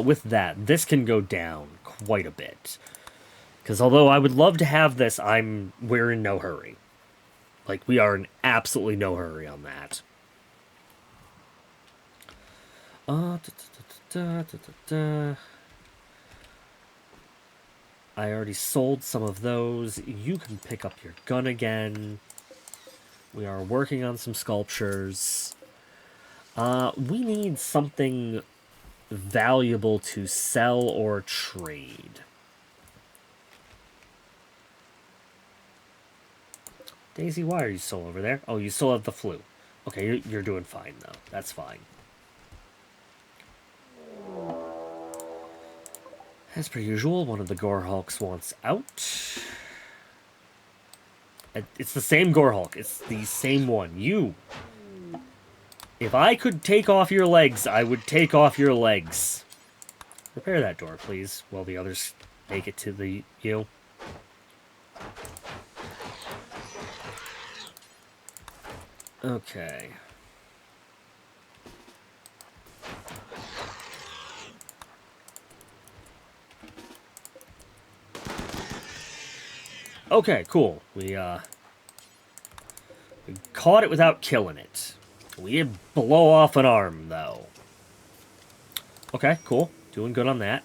With that, this can go down quite a bit. Because although I would love to have this, we're in no hurry. Like, we are in absolutely no hurry on that. I already sold some of those. You can pick up your gun again. We are working on some sculptures. We need something valuable to sell or trade. Daisy, why are you still over there? Oh, you still have the flu. Okay, you're doing fine, though. That's fine. As per usual, one of the Gorehulks wants out. It's the same Gorehulk. It's the same one. You... If I could take off your legs, I would take off your legs. Repair that door, please, while the others make it to the you. Okay. Okay, cool. We caught it without killing it. We did blow off an arm, though. Okay, cool. Doing good on that.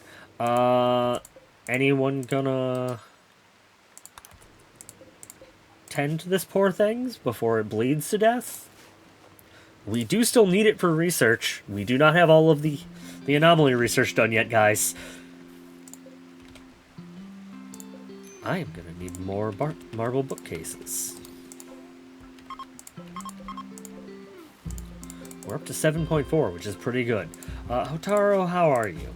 Anyone gonna tend to this poor thing before it bleeds to death? We do still need it for research. We do not have all of the anomaly research done yet, guys. I am gonna need more marble bookcases. We're up to 7.4, which is pretty good. Hotaro, how are you?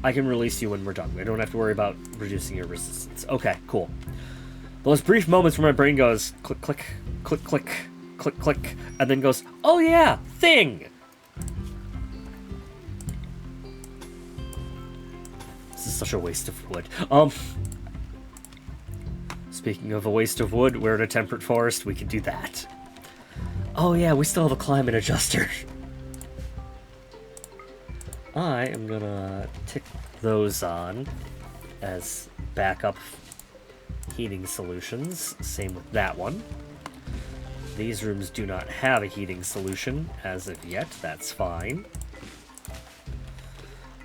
I can release you when we're done. I don't have to worry about reducing your resistance. Okay, cool. Those brief moments where my brain goes click, click, click, click, click, click, and then goes, oh yeah, thing! This is such a waste of wood. Speaking of a waste of wood, we're in a temperate forest. We can do that. Oh yeah, we still have a climate adjuster. I am gonna tick those on as backup heating solutions. Same with that one. These rooms do not have a heating solution as of yet. That's fine.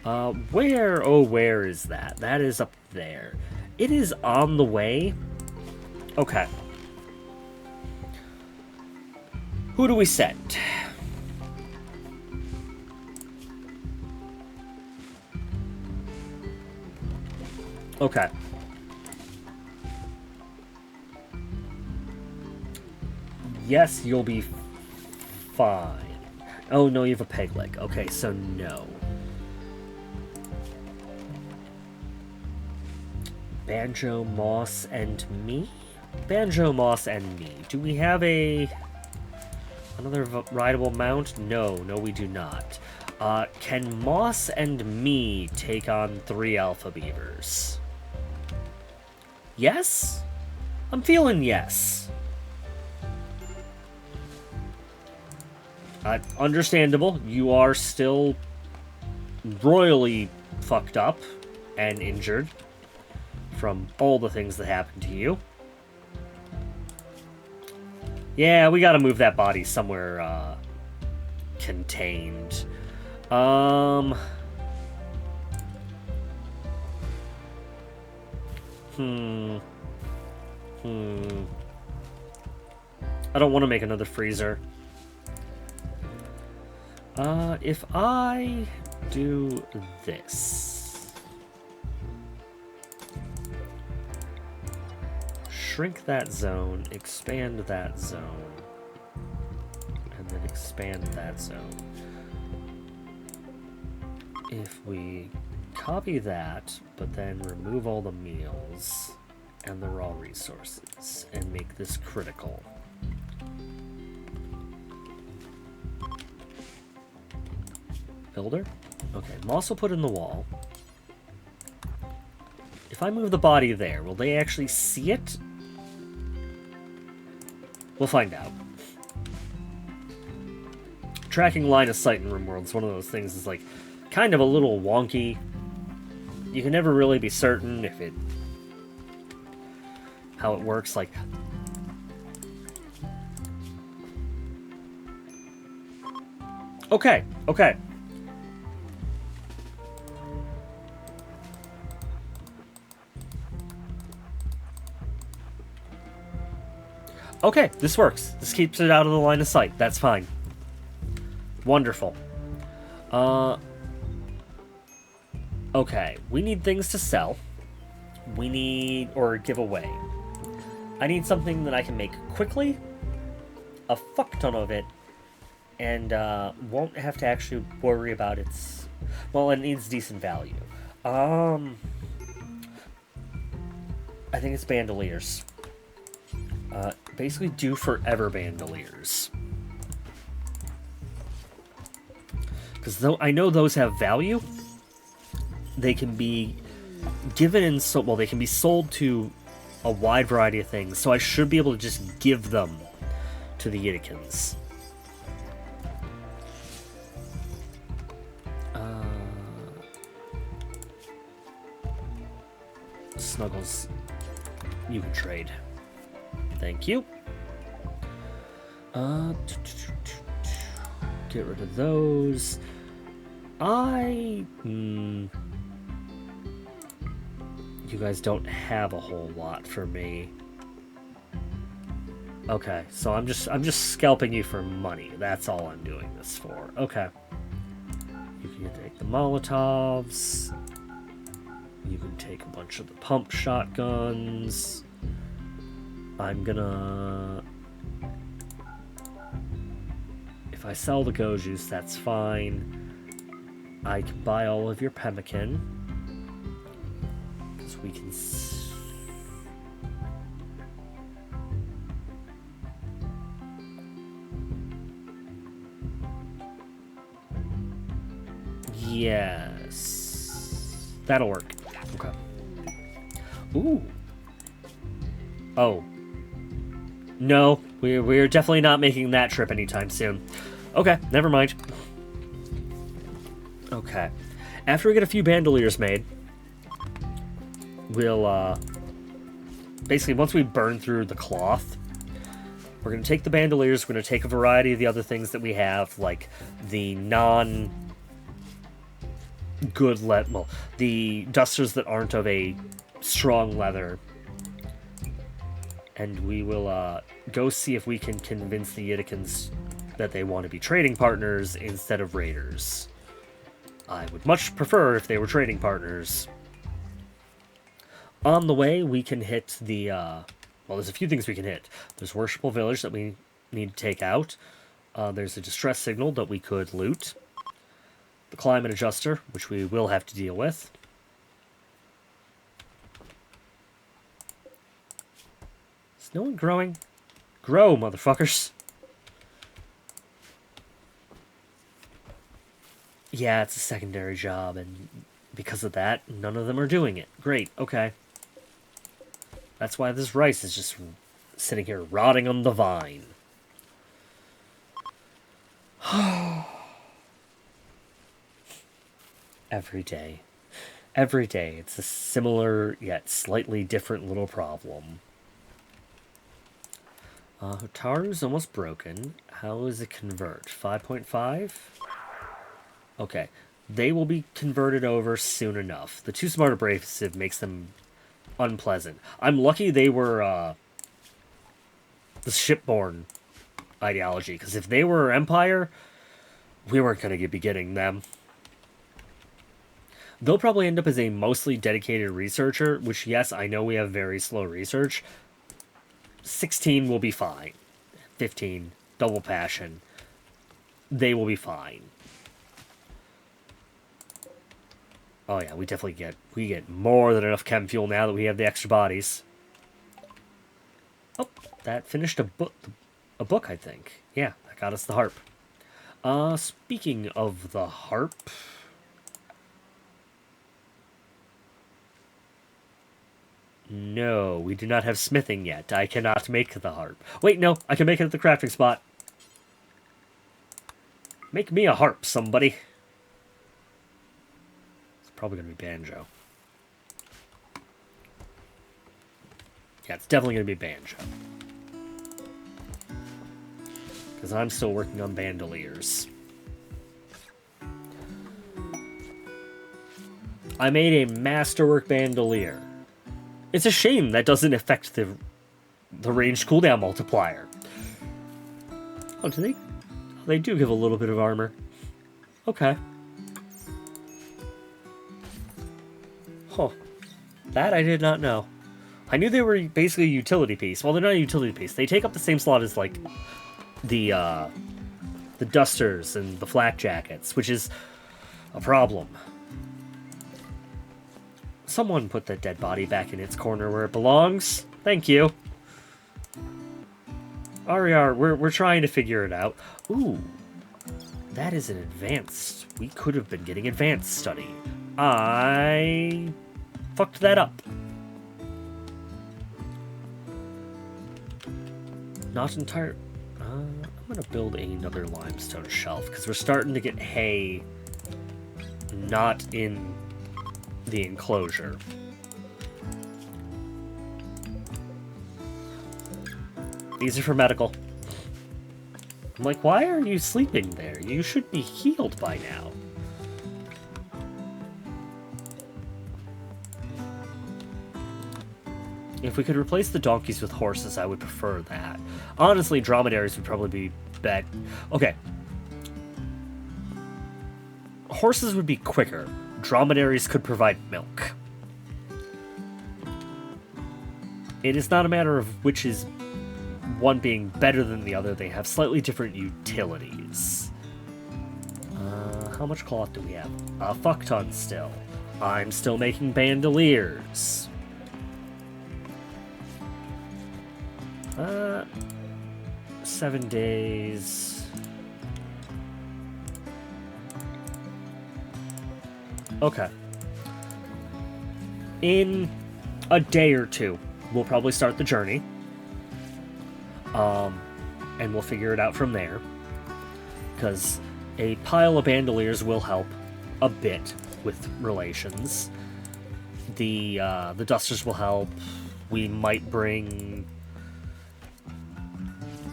Where is that? That is up there. It is on the way. Okay. Who do we send? Okay. Yes, you'll be fine. Oh, no, you have a peg leg. Okay, so no. Banjo, Moss, and me? Banjo, Moss, and me. Do we have another rideable mount? No, we do not. Can Moss and me take on 3 alpha beavers? Yes? I'm feeling yes. Understandable. You are still royally fucked up and injured from all the things that happened to you. Yeah, we gotta move that body somewhere, contained. I don't want to make another freezer. If I do this, shrink that zone, expand that zone, and then expand that zone. If we copy that, but then remove all the meals and the raw resources and make this critical. Builder? Okay, moss will put in the wall. If I move the body there, will they actually see it? We'll find out. Tracking line of sight in Rimworld is one of those things that's like kind of a little wonky. You can never really be certain if it how it works. Like, okay. Okay, this works. This keeps it out of the line of sight. That's fine. Wonderful. Okay, we need things to sell. We need, or give away. I need something that I can make quickly, a fuck ton of it, and won't have to actually worry about its... Well, it needs decent value. I think it's bandoliers. Basically do forever bandoliers. Because though I know those have value, they can be given in so well, they can be sold to a wide variety of things, so I should be able to just give them to the Yidikins. Snuggles, you can trade. Thank you. Get rid of those. You guys don't have a whole lot for me. Okay, so I'm just scalping you for money. That's all I'm doing this for. Okay. You can take the Molotovs. You can take a bunch of the pump shotguns. I'm gonna... If I sell the Gojus, that's fine. I can buy all of your pemmican. Because we can... Yes. That'll work. Okay. Ooh. Oh. No, we're definitely not making that trip anytime soon. Okay, never mind. Okay. After we get a few bandoliers made, we'll, basically, once we burn through the cloth, we're going to take the bandoliers, we're going to take a variety of the other things that we have, like the non-good well, the dusters that aren't of a strong leather, and we will go see if we can convince the Yidikins that they want to be trading partners instead of raiders. I would much prefer if they were trading partners. On the way, we can hit the... well, there's a few things we can hit. There's Worshipful Village that we need to take out. There's a distress signal that we could loot. The climate adjuster, which we will have to deal with. Is no one growing? Grow, motherfuckers. Yeah, it's a secondary job, and because of that, none of them are doing it. Great, okay. That's why this rice is just sitting here rotting on the vine. Every day. Every day, it's a similar yet slightly different little problem. Hotaru's almost broken. How is it convert? 5.5? Okay. They will be converted over soon enough. The too smart abrasive makes them unpleasant. I'm lucky they were the shipborne ideology, because if they were Empire, we weren't going to be getting them. They'll probably end up as a mostly dedicated researcher, which, yes, I know we have very slow research. 16 will be fine. 15, double passion. They will be fine. Oh yeah, we get more than enough chem fuel now that we have the extra bodies. Oh, that finished a book, I think. Yeah, that got us the harp. Speaking of the harp, no, we do not have smithing yet. I cannot make the harp. Wait, no, I can make it at the crafting spot. Make me a harp, somebody. It's probably going to be banjo. Yeah, it's definitely going to be banjo. Because I'm still working on bandoliers. I made a masterwork bandolier. It's a shame that doesn't affect the ranged cooldown multiplier. Oh, do they? They do give a little bit of armor. Okay. Huh. That I did not know. I knew they were basically a utility piece. Well, they're not a utility piece. They take up the same slot as, like, the dusters and the flak jackets, which is a problem. Someone put that dead body back in its corner where it belongs. Thank you. Ariar, we're trying to figure it out. Ooh, that is an advanced. We could have been getting advanced study. I fucked that up. Not entire. I'm gonna build another limestone shelf because we're starting to get hay. Not in the enclosure. These are for medical. I'm like, why are you sleeping there? You should be healed by now. If we could replace the donkeys with horses, I would prefer that. Honestly, dromedaries would probably be better. Okay. Horses would be quicker. Dromedaries could provide milk. It is not a matter of which is one being better than the other. They have slightly different utilities. How much cloth do we have? A fuck ton still. I'm still making bandoliers. 7 days. Okay. In a day or two, we'll probably start the journey. And we'll figure it out from there. Because a pile of bandoliers will help a bit with relations. The dusters will help. We might bring...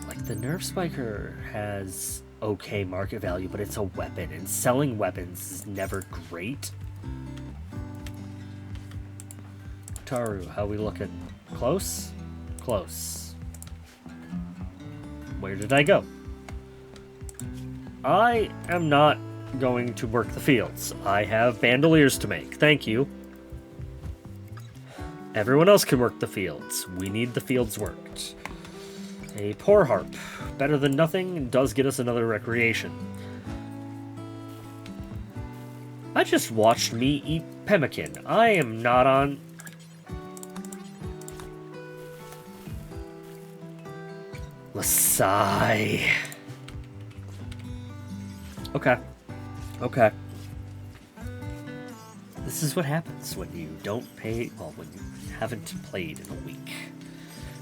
Like, the nerve spiker has okay market value, but it's a weapon, and selling weapons is never great. Taru, how we looking? Close? Close. Where did I go? I am not going to work the fields. I have bandoliers to make. Thank you. Everyone else can work the fields. We need the fields worked. A poor harp. Better than nothing, does get us another recreation. I just watched me eat pemmican. I am not on... Lasai. Okay. Okay. This is what happens when you don't pay... Well, when you haven't played in a week.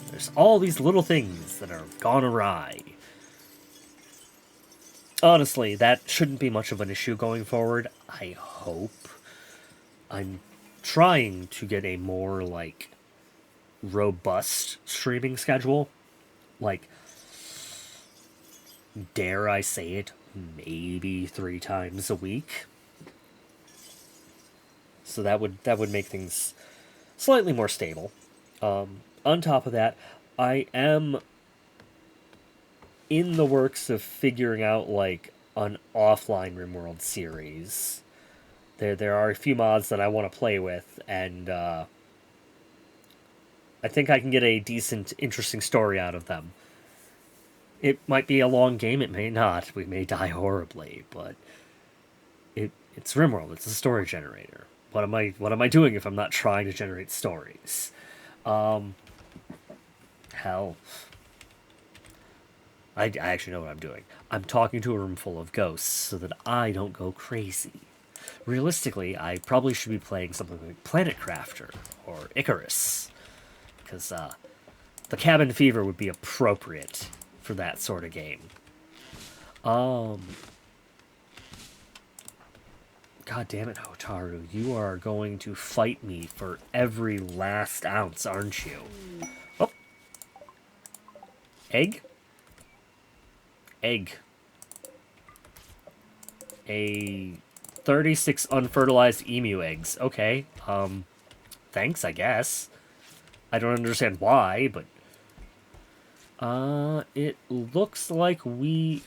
There's all these little things that are gone awry. Honestly, that shouldn't be much of an issue going forward. I hope. I'm trying to get a more, like, robust streaming schedule. Like, dare I say it, maybe 3 times a week. So that would make things slightly more stable. On top of that, I am in the works of figuring out, like, an offline Rimworld series. There are a few mods that I want to play with, and I think I can get a decent, interesting story out of them. It might be a long game, it may not. We may die horribly, but it's Rimworld. It's a story generator. What am I doing if I'm not trying to generate stories? Hell, I actually know what I'm doing. I'm talking to a room full of ghosts so that I don't go crazy. Realistically, I probably should be playing something like Planet Crafter or Icarus, because the Cabin Fever would be appropriate for that sort of game. God damn it, Hotaru, you are going to fight me for every last ounce, aren't you? Oh. Egg? Egg. A 36 unfertilized emu eggs. Okay, thanks, I guess. I don't understand why, but... it looks like we...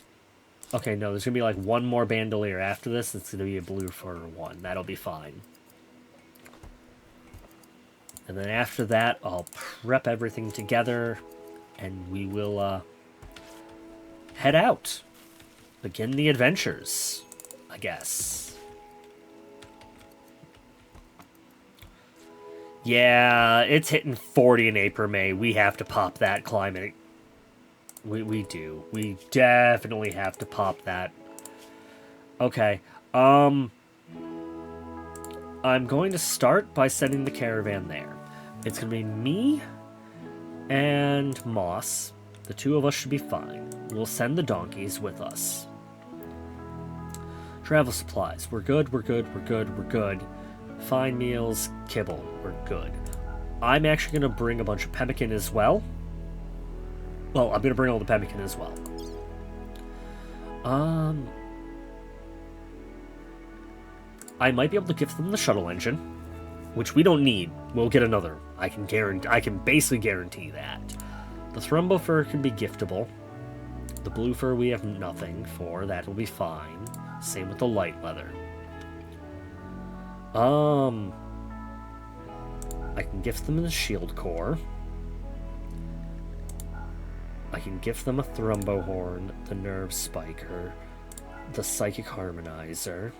Okay, no, there's gonna be like one more bandolier after this. It's gonna be a blue fur one. That'll be fine. And then after that, I'll prep everything together, and we will, head out. Begin the adventures, I guess. Yeah, it's hitting 40 in April, May. We have to pop that climate. We do. We definitely have to pop that. Okay. I'm going to start by sending the caravan there. It's going to be me and Moss. The two of us should be fine. We'll send the donkeys with us. Travel supplies. We're good, we're good, we're good, we're good. Fine meals, kibble. We're good. I'm actually going to bring a bunch of pemmican as well. Well, I'm going to bring all the pemmican as well. I might be able to gift them the shuttle engine, which we don't need. We'll get another. I can basically guarantee that. The Thrumbo fur can be giftable. The blue fur we have nothing for. That'll be fine. Same with the light leather. I can gift them the shield core. I can gift them a Thrumbo horn, the nerve spiker, the psychic harmonizer.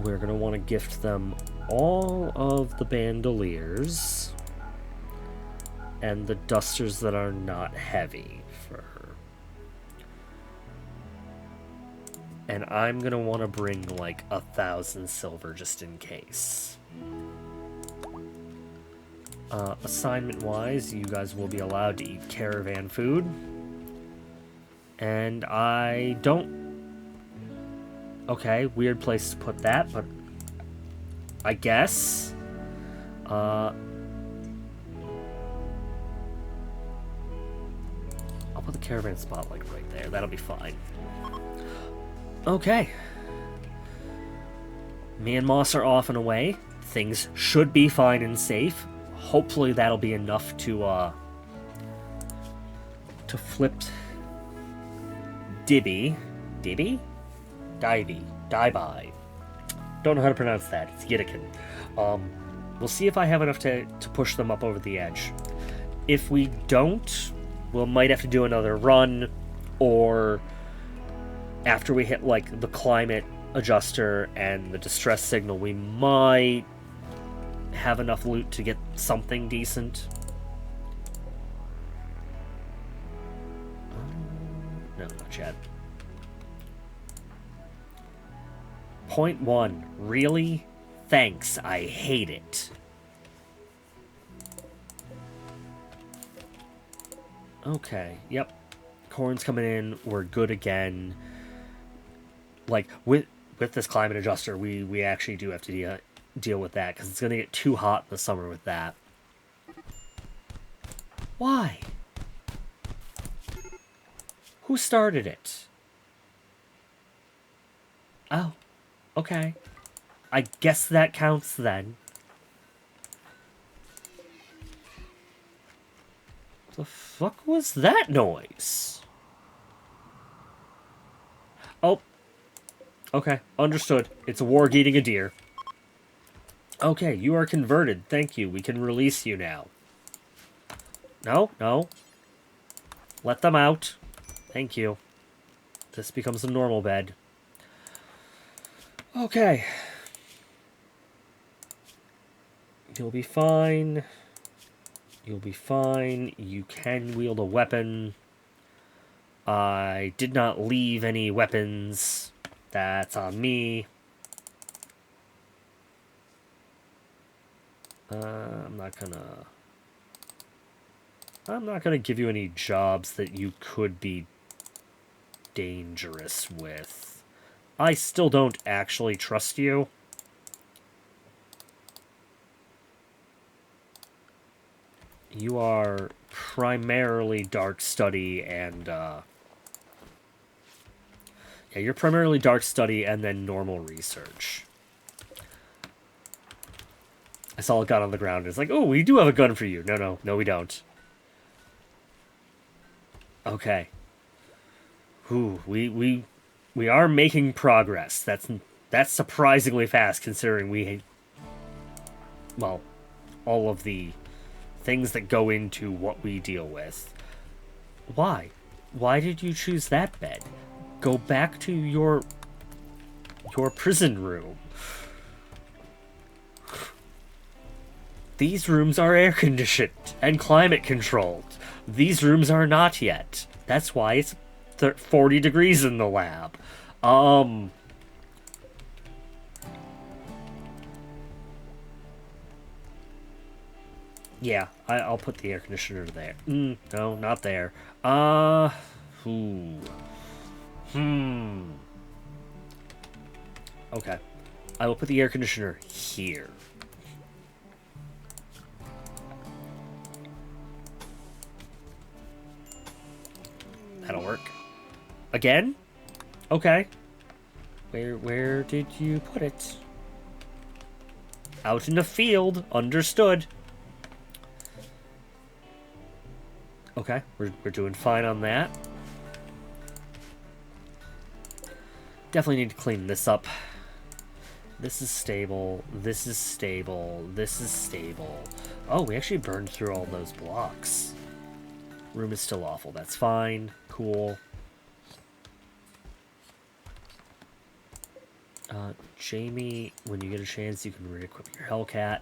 We're going to want to gift them all of the bandoliers and the dusters that are not heavy for her. And I'm going to want to bring like 1,000 silver just in case. Assignment-wise, you guys will be allowed to eat caravan food. And I don't... Okay, weird place to put that, but... I guess... I'll put the caravan spotlight right there. That'll be fine. Okay. Me and Moss are off and away. Things should be fine and safe. Hopefully that'll be enough to flip Dibby. Dibby? Divey. Dibby. Don't know how to pronounce that. It's Yiddikin. We'll see if I have enough to push them up over the edge. If we don't, we might have to do another run, or after we hit like the climate adjuster and the distress signal, we might have enough loot to get something decent. No, not yet. Point 1. Really? Thanks, I hate it. Okay, yep. Corn's coming in, we're good again. Like, with this climate adjuster, we actually do have to deal with that, because it's going to get too hot in the summer with that. Why? Who started it? Oh, okay. I guess that counts then. The fuck was that noise? Oh. Okay, understood. It's a warg eating a deer. Okay, you are converted. Thank you. We can release you now. No, no. Let them out. Thank you. This becomes a normal bed. Okay. You'll be fine. You'll be fine. You can wield a weapon. I did not leave any weapons. That's on me. I'm not gonna give you any jobs that you could be dangerous with. I still don't actually trust you. You are primarily dark study and, yeah, you're primarily dark study and then normal research. I saw a gun on the ground. It's like, oh, we do have a gun for you. No, we don't. Okay. Ooh, we are making progress. That's surprisingly fast considering well, all of the things that go into what we deal with. Why? Why did you choose that bed? Go back to your prison room. These rooms are air-conditioned and climate-controlled. These rooms are not yet. That's why it's 40 degrees in the lab. Yeah, I'll put the air conditioner there. No, not there. Okay. I will put the air conditioner here. That'll work. Again? Okay. Where did you put it? Out in the field. Understood. Okay, we're doing fine on that. Definitely need to clean this up. This is stable. This is stable. This is stable. Oh, we actually burned through all those blocks. Room is still awful. That's fine. Cool. Jamie, when you get a chance, you can re-equip your Hellcat.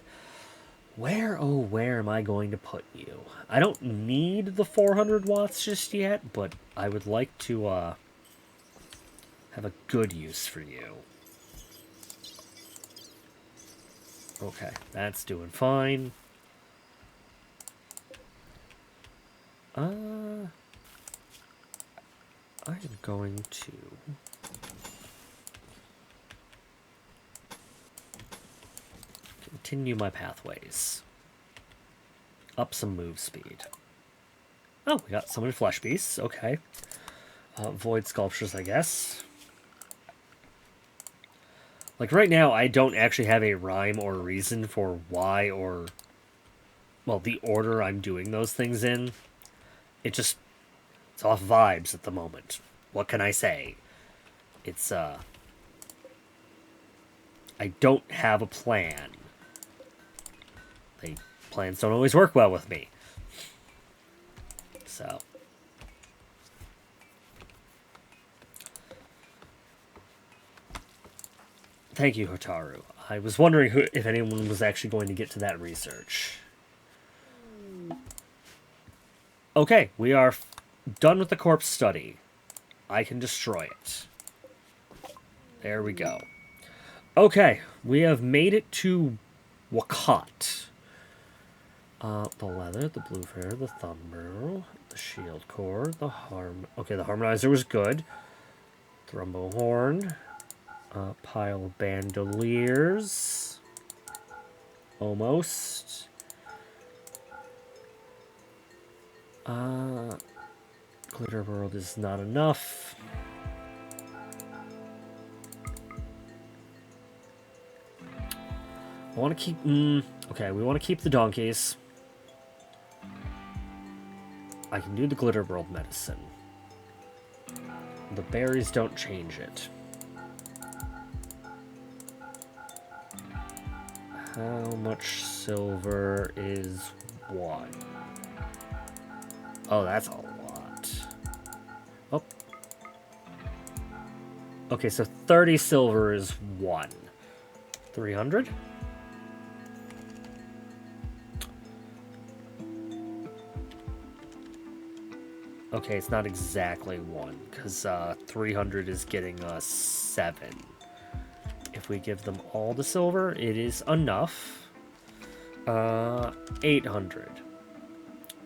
Where, oh, where am I going to put you? I don't need the 400 watts just yet, but I would like to, have a good use for you. Okay, that's doing fine. I'm going to... continue my pathways. Up some move speed. Oh, we got summoned flesh beasts. Okay. Void sculptures, I guess. Like, right now, I don't actually have a rhyme or reason for why or... well, the order I'm doing those things in. It's off vibes at the moment. What can I say? It's, I don't have a plan. Plans don't always work well with me. So. Thank you, Hotaru. I was wondering if anyone was actually going to get to that research. Okay, we are done with the corpse study. I can destroy it. There we go. Okay, we have made it to Wakot. The leather, the blue hair, the thumb barrel, the shield core, the harm... okay, the harmonizer was good. Thrumbo horn. Pile of bandoliers. Almost. Glitter World is not enough. I want to keep... okay, we want to keep the donkeys. I can do the Glitter World medicine. The berries don't change it. How much silver is one? Oh, that's a lot. Oh. Okay, so 30 silver is one. 300? Okay, it's not exactly one, because 300 is getting us 7. If we give them all the silver, it is enough. 800.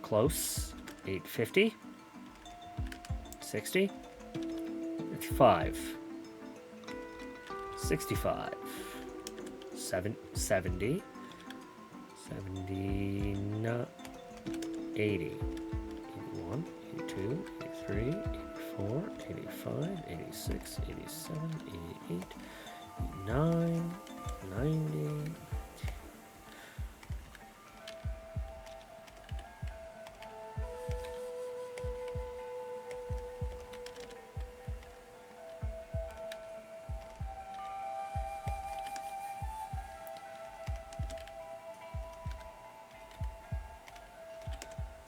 Close. 850. 60. 55. 65. 70. 70. 80. 81. 82. 83. 84. 85. 86. 87. 88. 89, 90.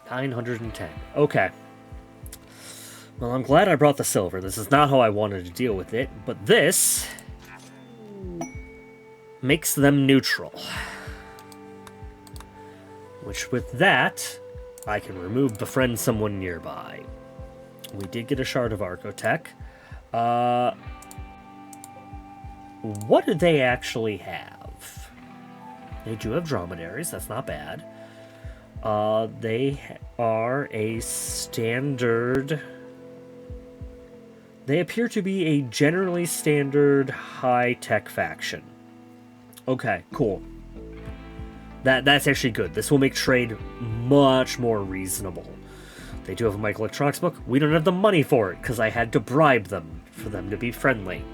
$910. Okay. Well, I'm glad I brought the silver. This is not how I wanted to deal with it, but this makes them neutral. Which, with that, I can remove befriend someone nearby. We did get a shard of Archotech. What do they actually have? They do have dromedaries, that's not bad. They are a standard... They appear to be a generally standard high-tech faction. Okay, cool. That's actually good. This will make trade much more reasonable. They do have a microelectronics book. We don't have the money for it, because I had to bribe them for them to be friendly.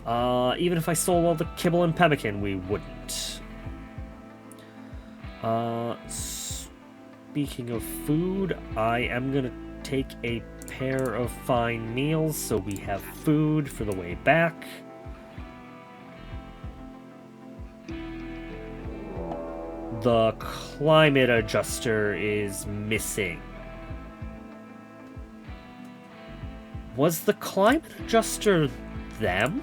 Even if I stole all the kibble and pemmican, we wouldn't. Speaking of food, I am going to take a pair of fine meals, so we have food for the way back. The climate adjuster is missing. Was the climate adjuster them?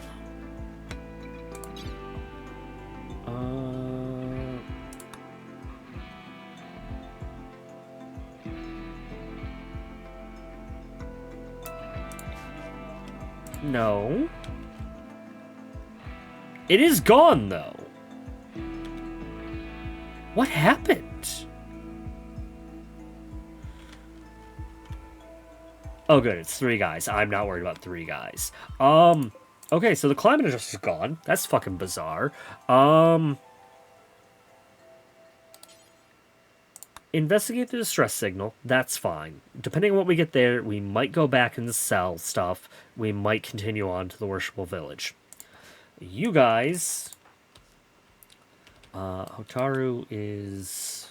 No. It is gone, though. What happened? Oh, good. It's 3 guys. I'm not worried about 3 guys. Okay, so the climate adjuster's gone. That's fucking bizarre. Investigate the distress signal. That's fine. Depending on what we get there, we might go back and sell stuff. We might continue on to the Worshipful Village. You guys... Hotaru is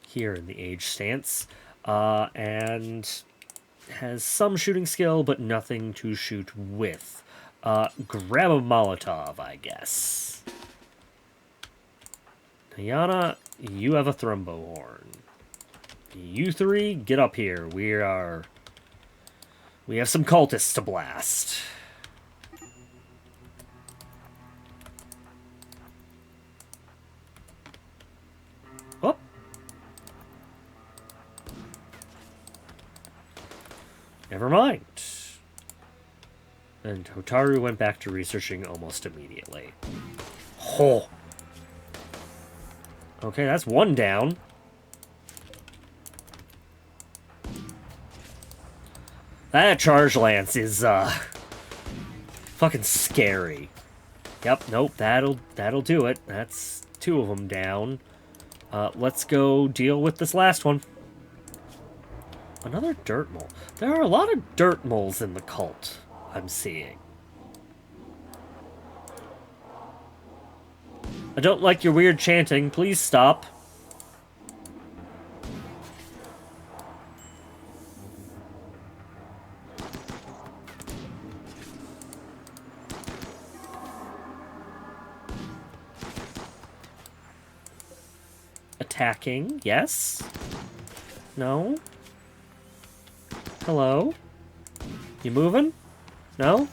here in the age stance, and has some shooting skill, but nothing to shoot with. Grab a Molotov, I guess. Ayana, you have a thrumbo horn. You 3, get up here. We have some cultists to blast. Oh. Never mind. And Hotaru went back to researching almost immediately. Oh. Okay, that's 1 down. That charge lance is, fucking scary. Yep, nope, that'll do it. That's 2 of them down. Let's go deal with this last one. Another dirt mole. There are a lot of dirt moles in the cult, I'm seeing. I don't like your weird chanting. Please stop. Attacking, yes? No? Hello? You moving? No?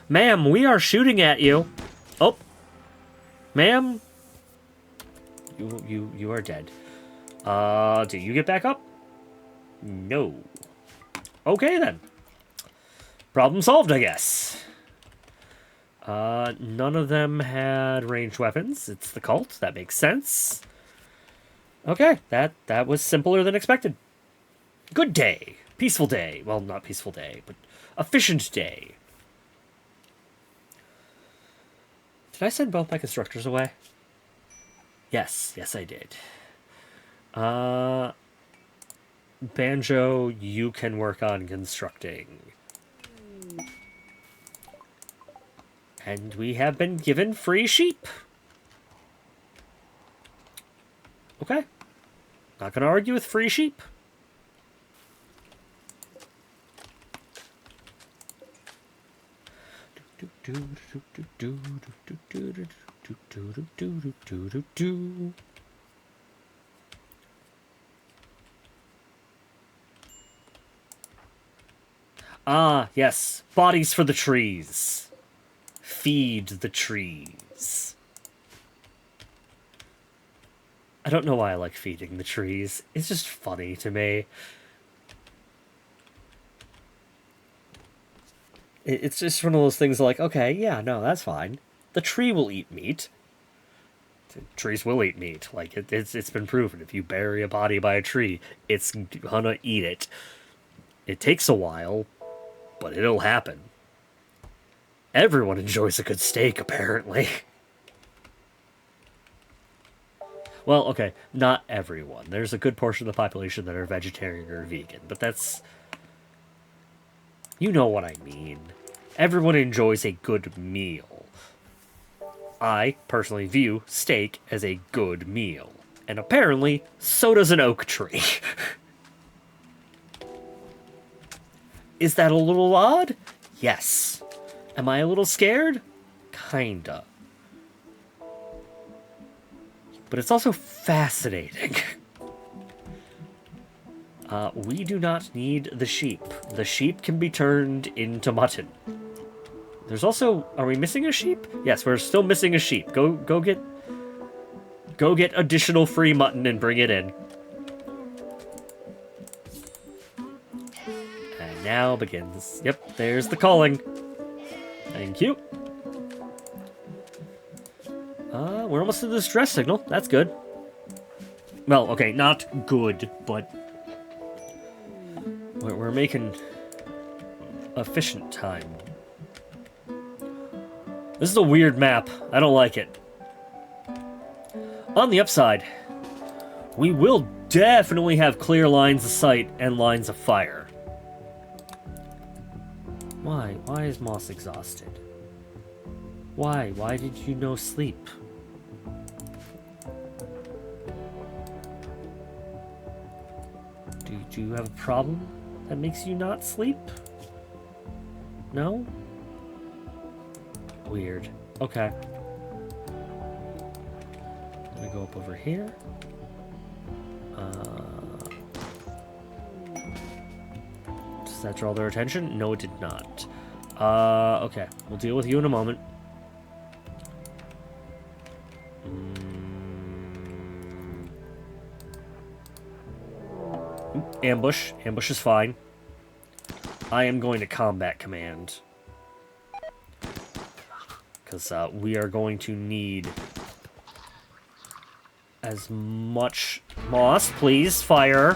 Ma'am, we are shooting at you. Oh. Ma'am? You are dead. Do you get back up? No. Okay, then. Problem solved, I guess. None of them had ranged weapons. It's the cult. That makes sense. Okay, that was simpler than expected. Good day. Peaceful day. Well, not peaceful day, but efficient day. Did I send both my constructors away? Yes, I did. Banjo, you can work on constructing. And we have been given free sheep. Okay. Not gonna argue with free sheep. Ah, yes. Bodies for the trees. Feed the trees. I don't know why I like feeding the trees. It's just funny to me. It's just one of those things like, okay, yeah, no, that's fine. The tree will eat meat. Trees will eat meat. Like, it's been proven. If you bury a body by a tree, it's gonna eat it. It takes a while, but it'll happen. Everyone enjoys a good steak, apparently. Well, okay, not everyone. There's a good portion of the population that are vegetarian or vegan, but that's... You know what I mean. Everyone enjoys a good meal. I, personally, view steak as a good meal. And apparently, so does an oak tree. Is that a little odd? Yes. Am I a little scared? Kinda. But it's also fascinating. We do not need the sheep. The sheep can be turned into mutton. There's also... Are we missing a sheep? Yes, we're still missing a sheep. Go get additional free mutton and bring it in. And now begins. Yep, there's the calling. Thank you. We're almost to the distress signal. That's good. Well, okay, not good, but... We're making efficient time. This is a weird map. I don't like it. On the upside, we will definitely have clear lines of sight and lines of fire. Why? Why is Moss exhausted? Why? Why did you no sleep? Do you have a problem that makes you not sleep? No? Weird. Okay. I'm gonna go up over here. Does that draw their attention? No, it did not. Okay. We'll deal with you in a moment. Ambush. Ambush is fine. I am going to combat command. Because we are going to need as much moss. Please, fire.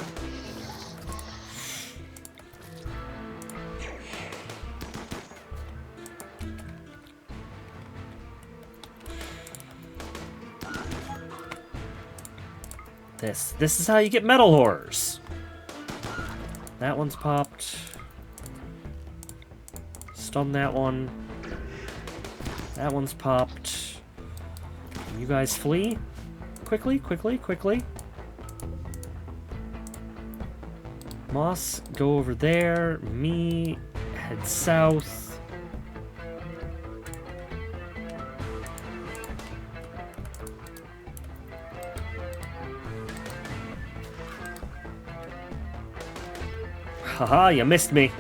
This is how you get metal horrors. That one's popped. Stun that one. That one's popped. Can you guys flee? Quickly, quickly, quickly. Moss, go over there. Me, head south. Haha, you missed me.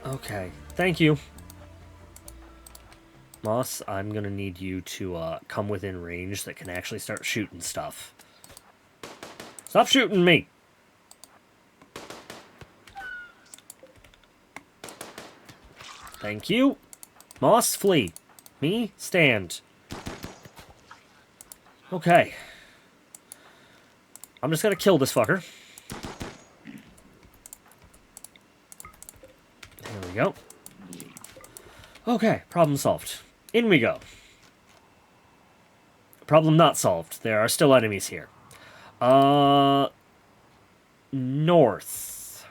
Okay, thank you. Moss, I'm gonna need you to come within range that can actually start shooting stuff. Stop shooting me! Thank you. Moss, flee. Me, stand. Okay. I'm just gonna kill this fucker. There we go. Okay, problem solved. In we go. Problem not solved. There are still enemies here. North.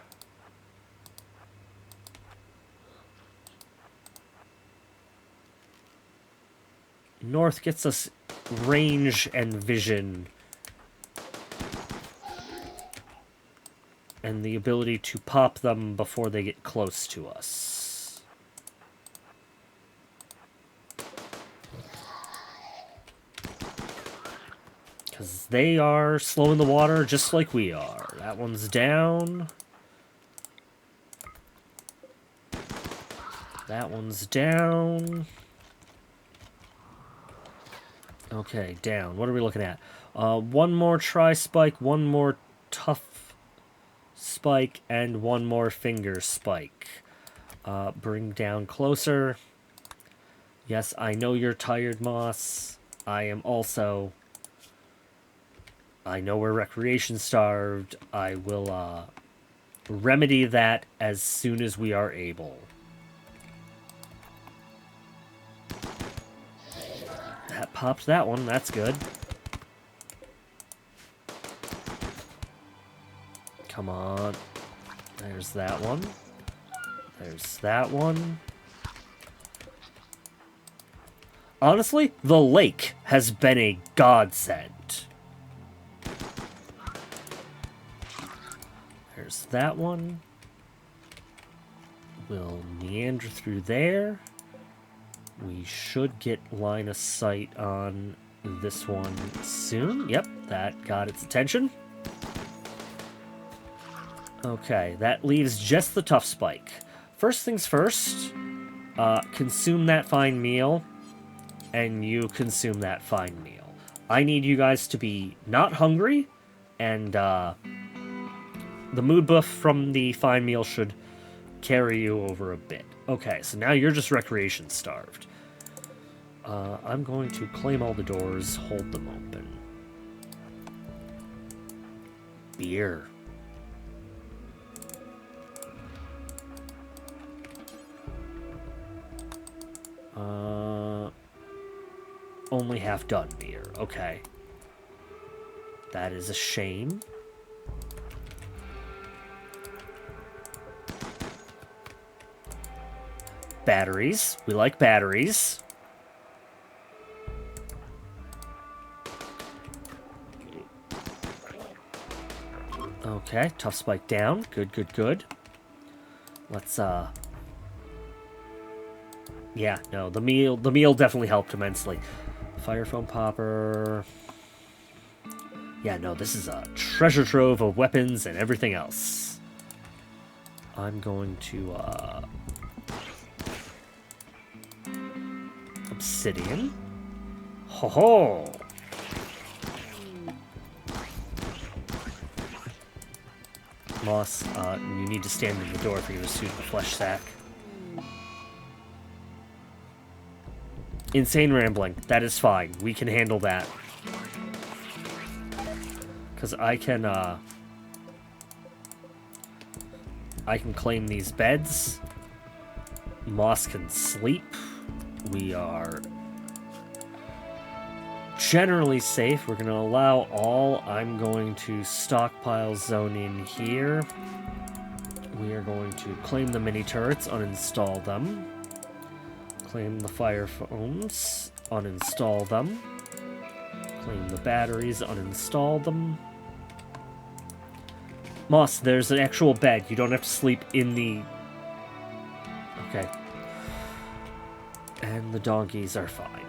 North gets us range and vision. And the ability to pop them before they get close to us. Because they are slow in the water just like we are. That one's down. That one's down. Okay, down. What are we looking at? One more tri-spike, one more tough spike, and one more finger spike. Bring down closer. Yes, I know you're tired, Moss. I am also. I know we're recreation starved. I will remedy that as soon as we are able. That popped that one. That's good. Come on. There's that one. There's that one. Honestly, the lake has been a godsend. There's that one. We'll meander through there. We should get line of sight on this one soon. Yep, that got its attention. Okay, that leaves just the tough spike. First things first, consume that fine meal, and you consume that fine meal. I need you guys to be not hungry, and the mood buff from the fine meal should carry you over a bit. Okay, so now you're just recreation starved. I'm going to claim all the doors, hold them open. Beer. Only half done beer. Okay. That is a shame. Batteries. We like batteries. Okay, tough spike down. Good, good, good. Let's, yeah, no, the meal definitely helped immensely. Fire foam popper. Yeah, no, this is a treasure trove of weapons and everything else. I'm going to, obsidian. Ho ho! Moss, you need to stand in the door if you're going to shoot the flesh sack. Insane rambling. That is fine. We can handle that. Because I can claim these beds. Moss can sleep. We are generally safe. We're going to allow all. I'm going to stockpile zone in here. We are going to claim the mini turrets, uninstall them. Claim the fire foams, uninstall them. Claim the batteries, uninstall them. Moss, there's an actual bed. You don't have to sleep in the... Okay. And the donkeys are fine.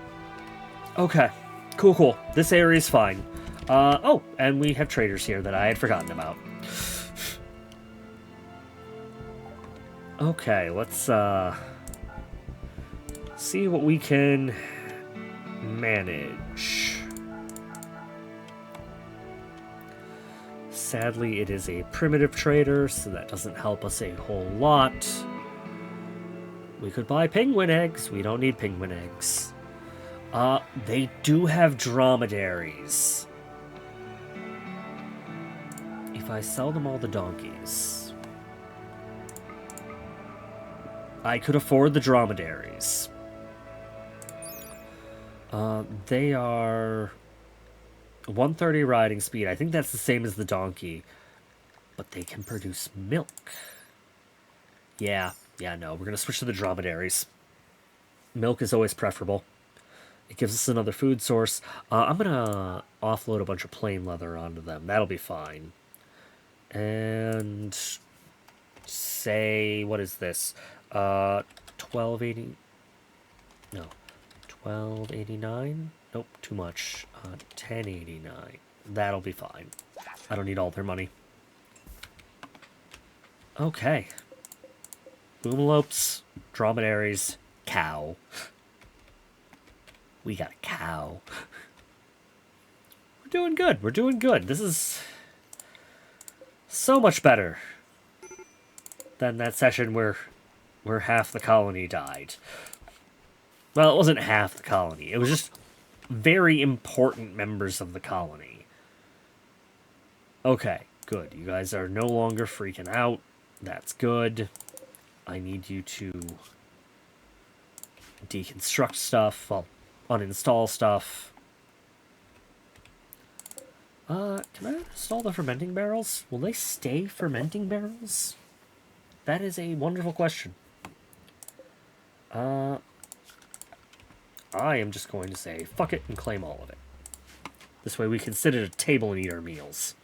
Okay. Cool. This area is fine. Oh, and we have traders here that I had forgotten about. Okay, let's, see what we can manage. Sadly, it is a primitive trader, so that doesn't help us a whole lot. We could buy penguin eggs. We don't need penguin eggs. They do have dromedaries. If I sell them all the donkeys... I could afford the dromedaries. They are 130 riding speed. I think that's the same as the donkey. But they can produce milk. Yeah, no. We're going to switch to the dromedaries. Milk is always preferable. It gives us another food source. I'm going to offload a bunch of plain leather onto them. That'll be fine. And... say... what is this? 1280... no. 1289? Nope, too much. 1089. That'll be fine. I don't need all their money. Okay. Boomalopes, dromedaries, cow. We got a cow. We're doing good. We're doing good. This is so much better than that session where half the colony died. Well, it wasn't half the colony. It was just very important members of the colony. Okay, good. You guys are no longer freaking out. That's good. I need you to deconstruct stuff. Well, uninstall stuff. Can I install the fermenting barrels? Will they stay fermenting barrels? That is a wonderful question. I am just going to say, fuck it, and claim all of it. This way we can sit at a table and eat our meals.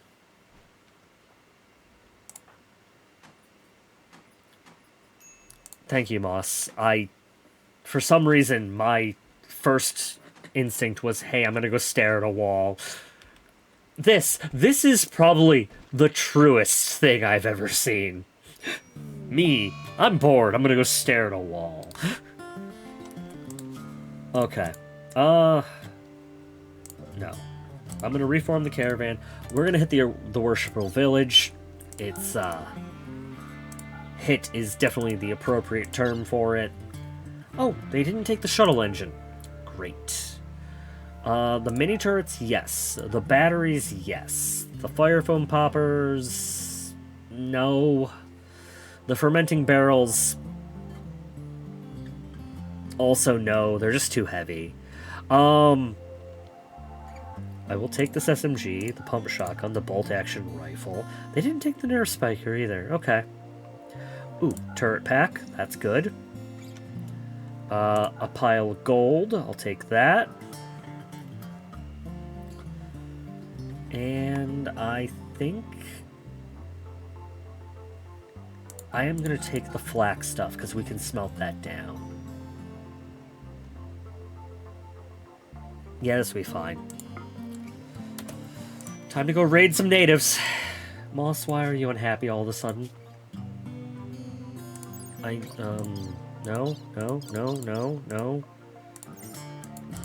Thank you, Moss. For some reason, my first instinct was, hey, I'm gonna go stare at a wall. This is probably the truest thing I've ever seen. Me, I'm bored, I'm gonna go stare at a wall. Okay. No. I'm gonna reform the caravan. We're gonna hit the worshipful village. It's, hit is definitely the appropriate term for it. Oh, they didn't take the shuttle engine. Great. The mini turrets, yes. The batteries, yes. The fire foam poppers, no. The fermenting barrels, also no. They're just too heavy. I will take this SMG, the pump shotgun, the bolt-action rifle. They didn't take the nerve spiker either. Okay. Ooh, turret pack. That's good. A pile of gold. I'll take that. And I think I am going to take the flax stuff, because we can smelt that down. Yeah, this will be fine. Time to go raid some natives. Moss, why are you unhappy all of a sudden? No.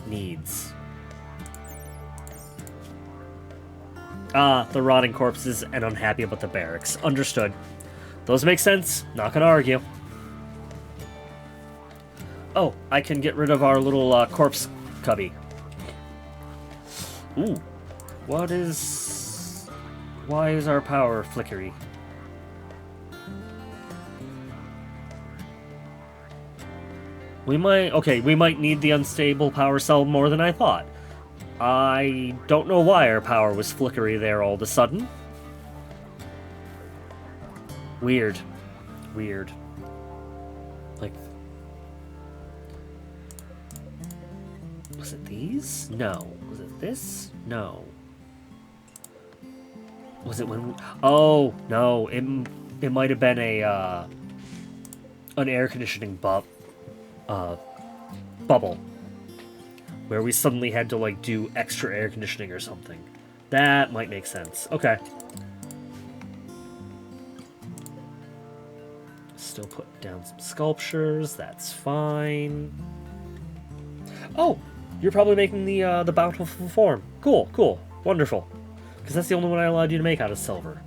Needs. The rotting corpses and unhappy about the barracks. Understood. Those make sense. Not gonna argue. Oh, I can get rid of our little corpse cubby. Ooh. What is... Why is our power flickery? We might... Okay, we might need the unstable power cell more than I thought. I don't know why our power was flickery there all of a sudden. Weird. Weird. Like... Was it these? No. Was it this? No. Was it when... Oh, no. It might have been a, an air conditioning bubble. Where we suddenly had to, like, do extra air conditioning or something. That might make sense. Okay. Still put down some sculptures. That's fine. Oh! You're probably making the bountiful form. Cool, cool. Wonderful. Because that's the only one I allowed you to make out of silver.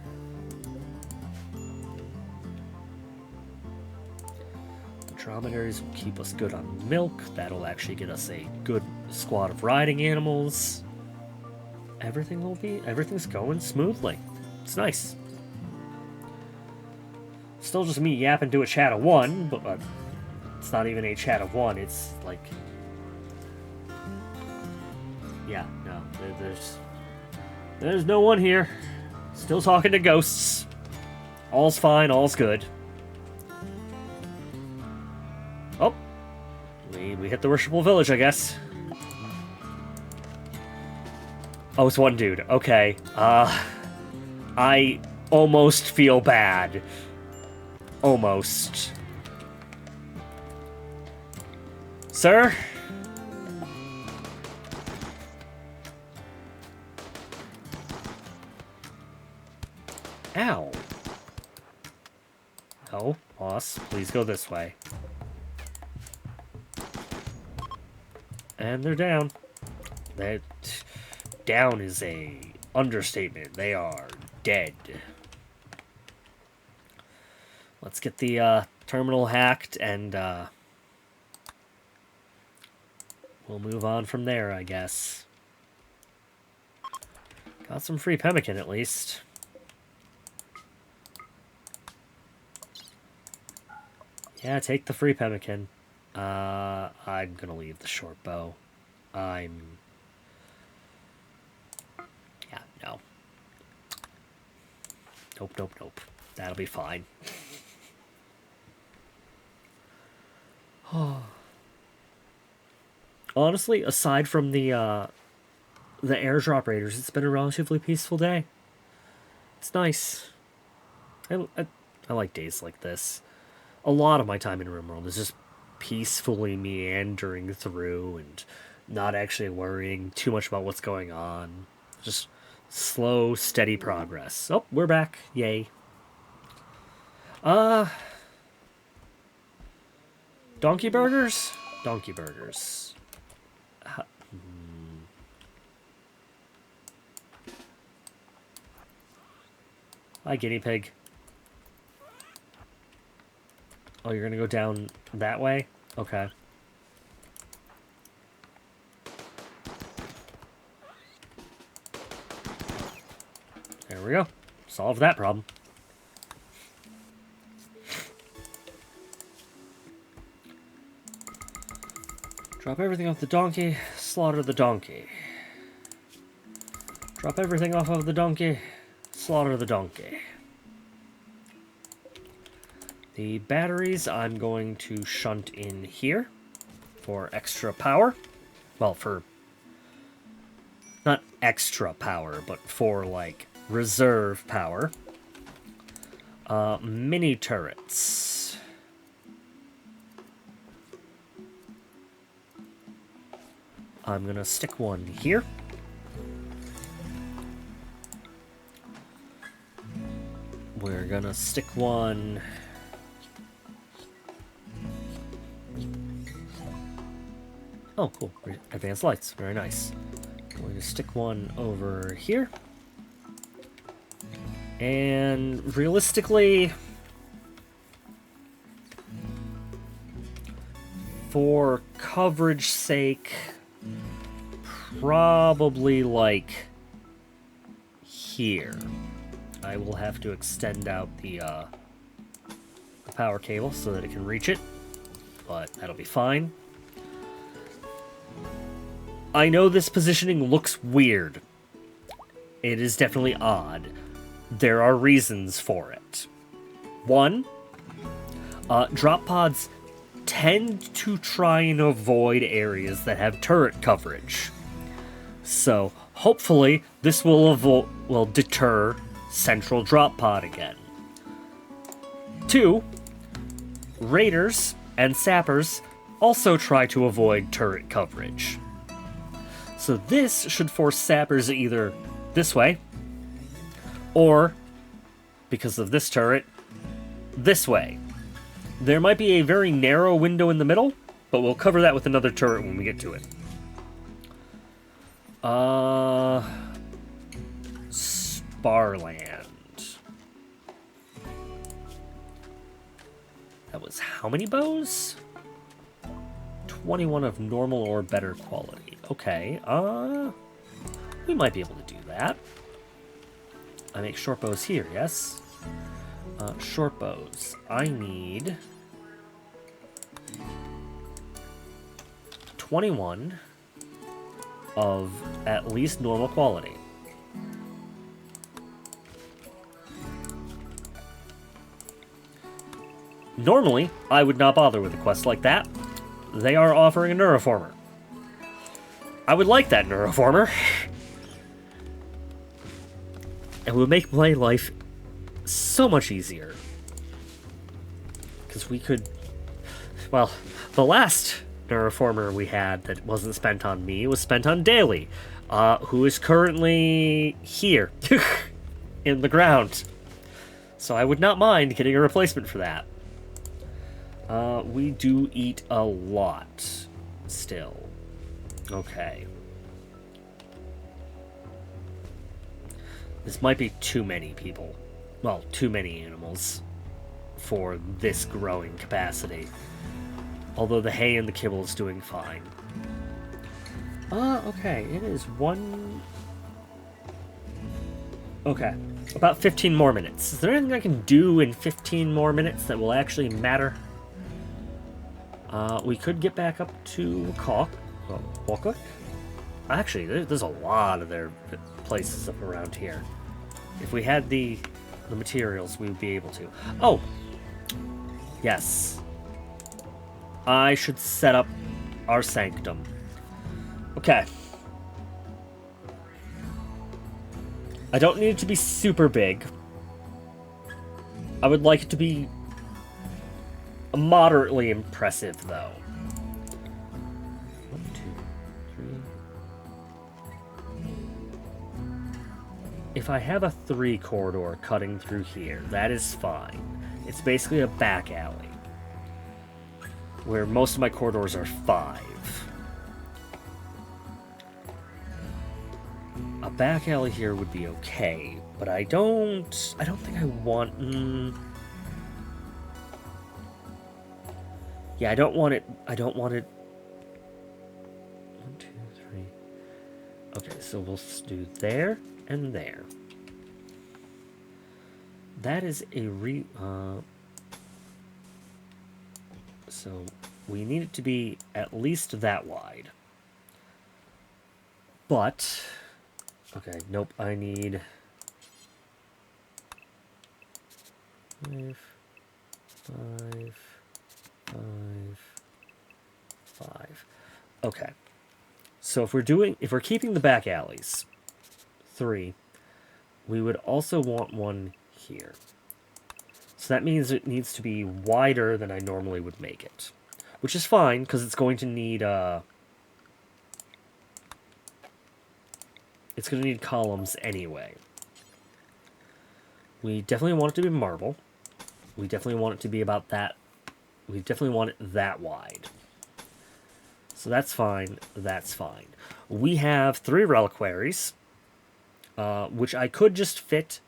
The dromedaries will keep us good on milk. That'll actually get us a good squad of riding animals. Everything's going smoothly. It's nice. Still just me yapping to a chat of one, but it's not even a chat of one. It's like... Yeah, no, there's no one here. Still talking to ghosts. All's fine, all's good. Oh, we hit the worshipful village, I guess. Oh, it's one dude. Okay. I almost feel bad. Almost. Sir? Ow. No, boss, please go this way. And they're down. That down is a understatement. They are dead. Let's get the terminal hacked and we'll move on from there, I guess. Got some free pemmican at least. Yeah, take the free pemmican. I'm gonna leave the short bow. Yeah, no. Nope, nope, nope. That'll be fine. Honestly, aside from the airdrop raiders, it's been a relatively peaceful day. It's nice. I like days like this. A lot of my time in Rimworld is just peacefully meandering through and not actually worrying too much about what's going on. Just slow, steady progress. Oh, we're back. Yay. Donkey burgers? Donkey burgers. Hi, guinea pig. Oh, you're gonna go down that way? Okay. There we go. Solved that problem. Drop everything off the donkey, slaughter the donkey. Drop everything off of the donkey, slaughter the donkey. The batteries I'm going to shunt in here for extra power. Well, for... not extra power, but for, like, reserve power. Mini turrets. I'm gonna stick one here. We're gonna stick one... Oh, cool. Advanced lights. Very nice. I'm going to stick one over here. And realistically, for coverage sake, probably like here. I will have to extend out the power cable so that it can reach it, but that'll be fine. I know this positioning looks weird. It is definitely odd. There are reasons for it. One, drop pods tend to try and avoid areas that have turret coverage. So, hopefully, this will deter central drop pod again. Two, raiders and sappers also try to avoid turret coverage. So this should force sappers either this way, or, because of this turret, this way. There might be a very narrow window in the middle, but we'll cover that with another turret when we get to it. Sparland. That was how many bows? 21 of normal or better quality. Okay, we might be able to do that. I make short bows here, yes? Short bows. I need 21 of at least normal quality. Normally, I would not bother with a quest like that. They are offering a neuroformer. I would like that neuroformer. It would make my life so much easier. Because we could... Well, the last neuroformer we had that wasn't spent on me was spent on Daly, who is currently here, in the ground. So I would not mind getting a replacement for that. We do eat a lot, still. Okay. This might be too many people. Well, too many animals for this growing capacity. Although the hay and the kibble is doing fine. Okay, it is one... Okay, about 15 more minutes. Is there anything I can do in 15 more minutes that will actually matter? We could get back up to Walker. Actually, there's a lot of their places up around here. If we had the materials, we would be able to. Oh! Yes. I should set up our sanctum. Okay. I don't need it to be super big. I would like it to be moderately impressive, though. 1, 2, 3. If I have a 3 corridor cutting through here, that is fine. It's basically a back alley, where most of my corridors are 5. A back alley here would be okay, but I don't think I want... Yeah, I don't want it... 1, 2, 3... Okay, so we'll do there and there. That is a so we need it to be at least that wide. But... Okay, nope, I need... 5, 5. Okay. So if we're keeping the back alleys, 3, we would also want one here. So that means it needs to be wider than I normally would make it. Which is fine, because it's going to need, it's going to need columns anyway. We definitely want it to be marble. We definitely want it to be about that. We definitely want it that wide. So that's fine. That's fine. We have 3 reliquaries, which I could just fit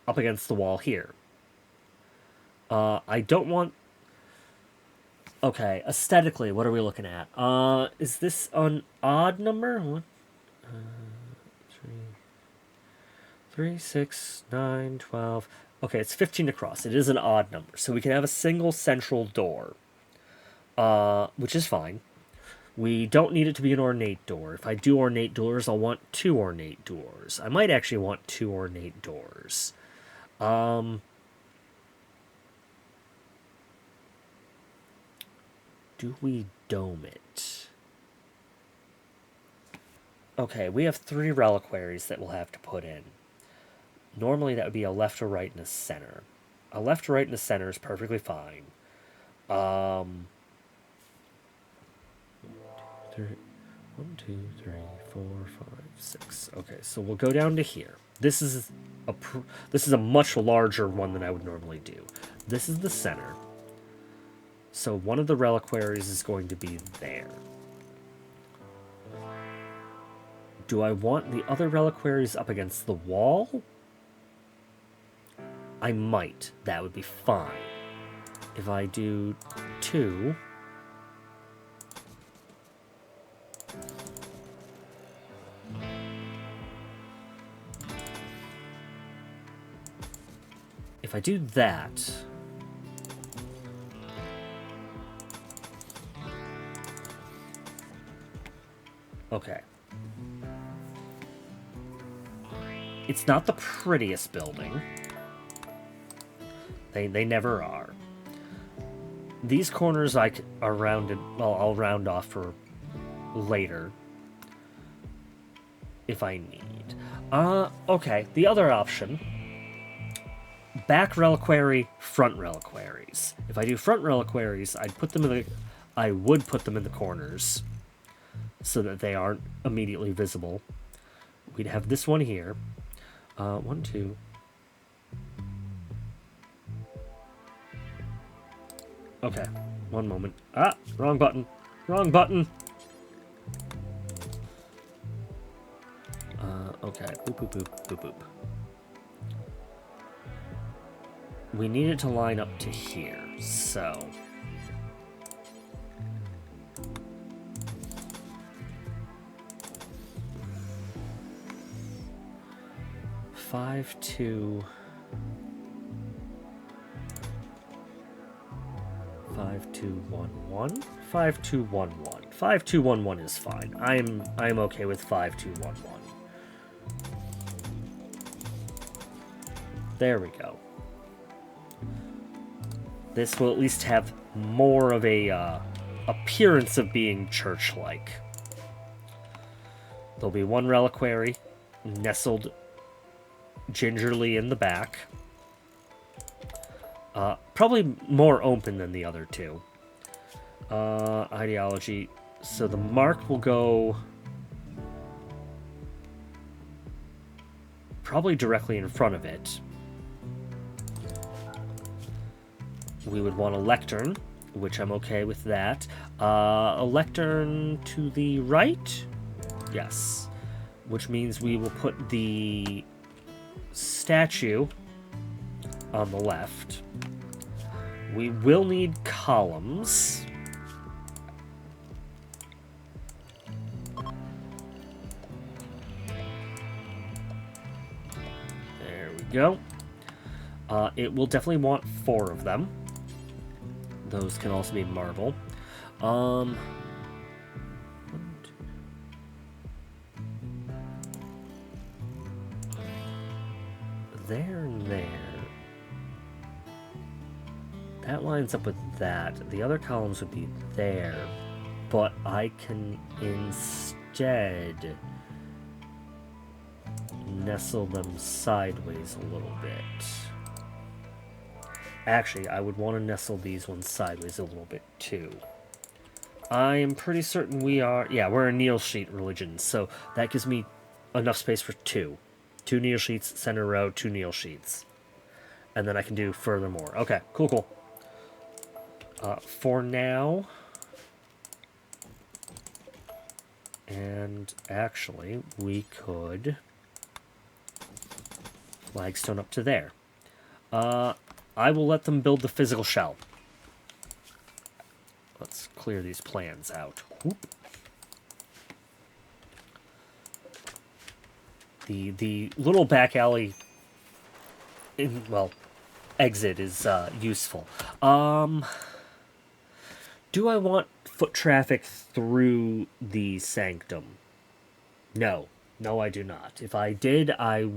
up against the wall here. I don't want... Okay, aesthetically, what are we looking at? Is this an odd number? 1, 3, 6, 9, 12... Okay, it's 15 across. It is an odd number. So we can have a single central door, which is fine. We don't need it to be an ornate door. If I do ornate doors, I'll want 2 ornate doors. I might actually want 2 ornate doors. Do we dome it? Okay, we have 3 reliquaries that we'll have to put in. Normally that would be a left, a right, and a center. A left, a right, and a center is perfectly fine. 1, 2, 3, 4, 5, 6. Okay, so we'll go down to here. This is a much larger one than I would normally do. This is the center. So one of the reliquaries is going to be there. Do I want the other reliquaries up against the wall? I might. That would be fine. If I do 2... If I do that... Okay. It's not the prettiest building. They never are. These corners are rounded... Well, I'll round off for later. If I need. Okay. The other option... Back reliquary, front reliquaries. If I do front reliquaries, I would put them in the corners so that they aren't immediately visible. We'd have this one here. 1, 2. Okay, one moment. Ah, wrong button. Wrong button. Okay. Boop, boop, boop, boop, boop. We need it to line up to here, so... 5, 2... 5, 2, 1, 1? 5, 2, 1, 1. 5, 2, 1, 1 is fine. I'm okay with 5, 2, 1, 1. There we go. This will at least have more of a appearance of being church-like. There'll be one reliquary nestled gingerly in the back. Probably more open than the other two. Ideology. So the mark will go probably directly in front of it. We would want a lectern, which I'm okay with that. A lectern to the right? Yes. Which means we will put the statue on the left. We will need columns. There we go. It will definitely want 4 of them. Those can also be marble. There and there. That lines up with that. The other columns would be there, but I can instead nestle them sideways a little bit. Actually, I would want to nestle these ones sideways a little bit too. I am pretty certain we are... Yeah, we're a Neil sheet religion, so that gives me enough space for 2. 2 Neil sheets, center row, 2 Neil sheets. And then I can do furthermore. Okay, cool, cool. For now... And actually, we could... Flagstone up to there. I will let them build the physical shell. Let's clear these plans out. Whoop. The little back alley, exit is useful. Do I want foot traffic through the sanctum? No. No, I do not. If I did, I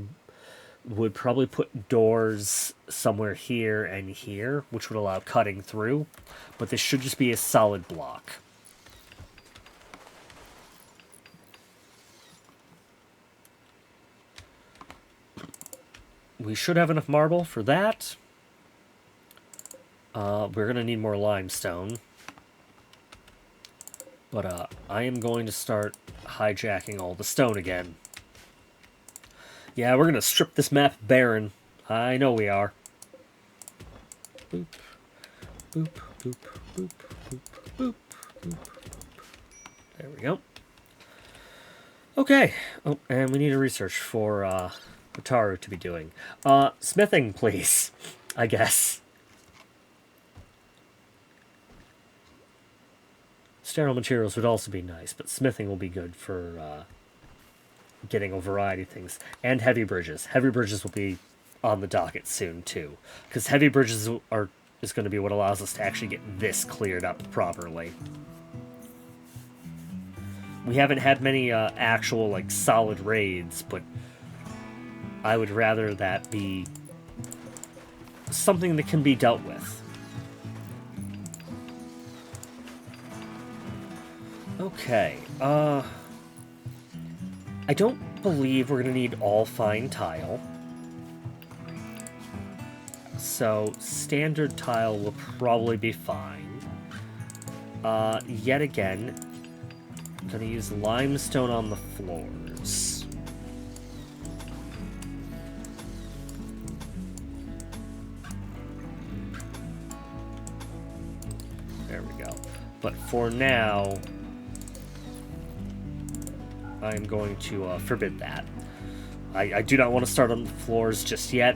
would probably put doors somewhere here and here, which would allow cutting through. But this should just be a solid block. We should have enough marble for that. We're going to need more limestone. But I am going to start hijacking all the stone again. Yeah, we're going to strip this map barren. I know we are. Boop, boop, boop, boop, boop, boop, boop. There we go. Okay. Oh, and we need a research for Wataru to be doing. Smithing, please. I guess. Sterile materials would also be nice, but smithing will be good for getting a variety of things. And heavy bridges. Heavy bridges will be on the docket soon, too. Because heavy bridges is going to be what allows us to actually get this cleared up properly. We haven't had many actual, like, solid raids, but I would rather that be something that can be dealt with. Okay, I don't believe we're going to need all fine tile. So, standard tile will probably be fine. Yet again, I'm going to use limestone on the floors. There we go. But for now, I'm going to forbid that. I do not want to start on the floors just yet.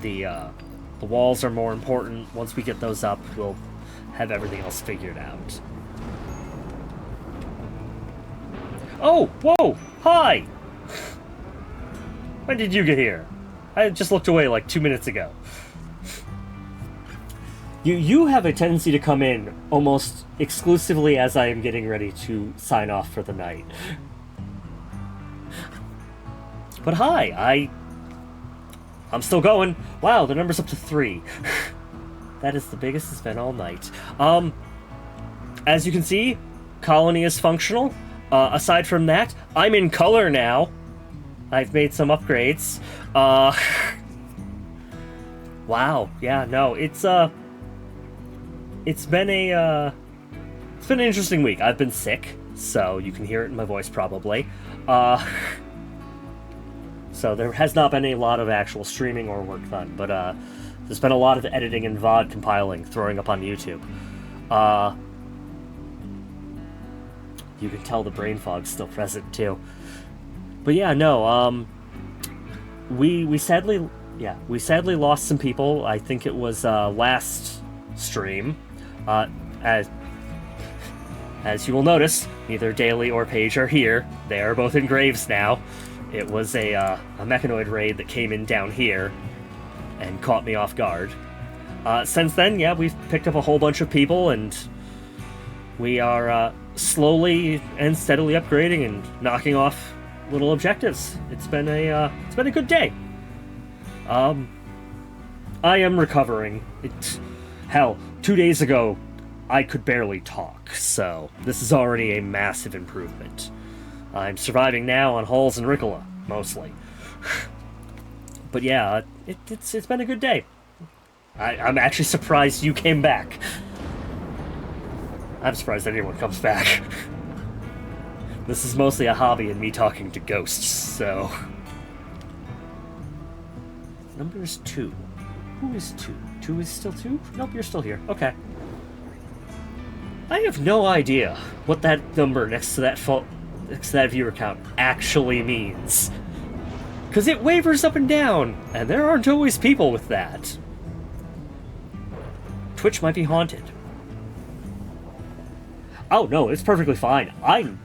The walls are more important. Once we get those up, we'll have everything else figured out. Oh, whoa, hi! When did you get here? I just looked away like 2 minutes ago. You have a tendency to come in almost exclusively as I am getting ready to sign off for the night. But hi, I'm still going. Wow, the number's up to 3. That is the biggest it's been all night. As you can see, colony is functional. Aside from that, I'm in color now. I've made some upgrades. Wow, yeah, no, it's been an interesting week. I've been sick, so you can hear it in my voice probably. So there has not been a lot of actual streaming or work done, but there's been a lot of editing and VOD compiling, throwing up on YouTube. You can tell the brain fog's still present too. But yeah, no, we sadly lost some people. I think it was last stream. As you will notice, neither Daily or Paige are here. They are both in graves now. It was a mechanoid raid that came in down here and caught me off guard. Since then, yeah, we've picked up a whole bunch of people, and we are slowly and steadily upgrading and knocking off little objectives. It's been a good day. I am recovering. Hell, 2 days ago, I could barely talk, so this is already a massive improvement. I'm surviving now on hulls and Ricola, mostly. But yeah, it's been a good day. I'm actually surprised you came back. I'm surprised anyone comes back. This is mostly a hobby and me talking to ghosts, so... Number is 2. Who is 2? 2 is still 2? Nope, you're still here. Okay. I have no idea what that number next to that viewer count actually means. Because it wavers up and down, and there aren't always people with that. Twitch might be haunted. Oh, no, it's perfectly fine. I'm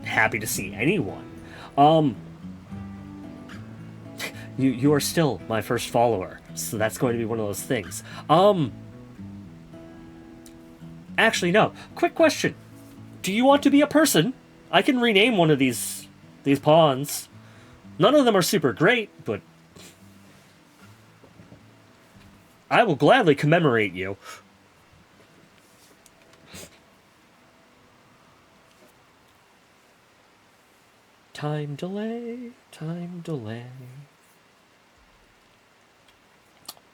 happy to see anyone. You are still my first follower, so that's going to be one of those things. Actually, no. Quick question. Do you want to be a person? I can rename one of these pawns. None of them are super great, but I will gladly commemorate you. Time delay, time delay.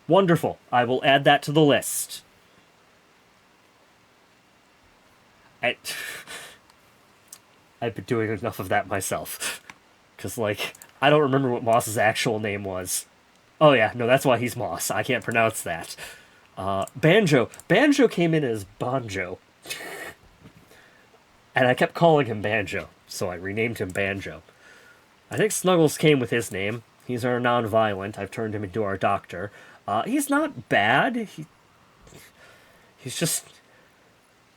Wonderful. I will add that to the list. I've been doing enough of that myself. Because, like, I don't remember what Moss's actual name was. Oh, yeah, no, that's why he's Moss. I can't pronounce that. Banjo. Banjo came in as Banjo. And I kept calling him Banjo, so I renamed him Banjo. I think Snuggles came with his name. He's our non-violent. I've turned him into our doctor. He's not bad. He's just...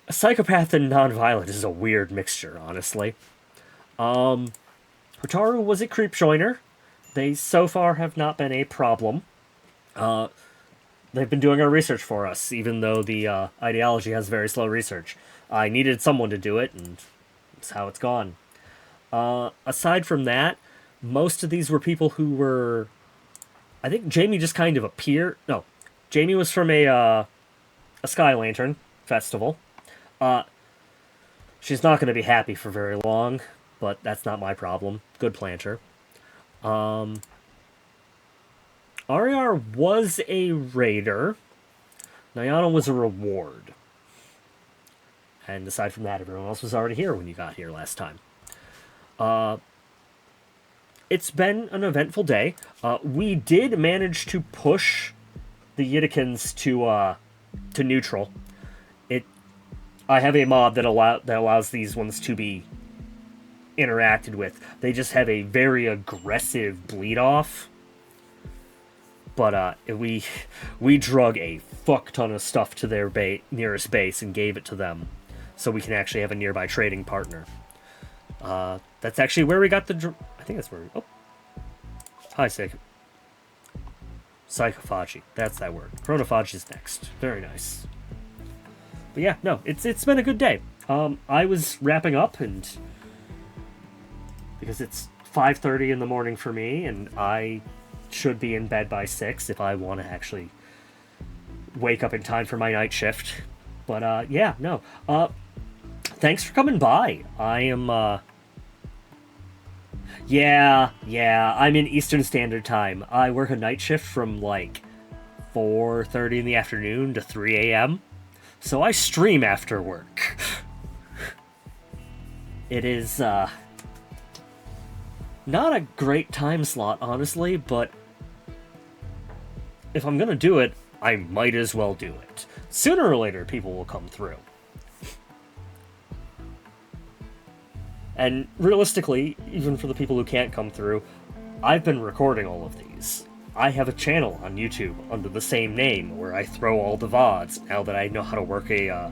A psychopath and non-violent is a weird mixture, honestly. Hotaru was a creep joiner. They so far have not been a problem. They've been doing our research for us, even though the ideology has very slow research. I needed someone to do it, and that's how it's gone. Aside from that, most of these were people who were... I think Jamie just kind of appeared... No, Jamie was from a Sky Lantern festival. She's not going to be happy for very long, but that's not my problem. Good planter. Ariar was a raider. Nyana was a reward. And aside from that, everyone else was already here when you got here last time. It's been an eventful day. We did manage to push the Yidikins to neutral. I have a mod that allows these ones to be interacted with. They just have a very aggressive bleed off. But we drug a fuck ton of stuff to their nearest base and gave it to them, so we can actually have a nearby trading partner. That's actually where we got the... I think that's where... Oh. Hi, Psychophagy. That's that word. Chronophagy is next. Very nice. But yeah, no, it's been a good day. I was wrapping up, and... Because it's 5:30 in the morning for me, and I should be in bed by 6 if I want to actually wake up in time for my night shift. But, yeah, no. Thanks for coming by. I am, Yeah, I'm in Eastern Standard Time. I work a night shift from, like, 4:30 in the afternoon to 3 a.m., so I stream after work. It is, not a great time slot, honestly, but if I'm gonna do it, I might as well do it. Sooner or later, people will come through. And realistically, even for the people who can't come through, I've been recording all of these. I have a channel on YouTube under the same name where I throw all the VODs now that I know how to work a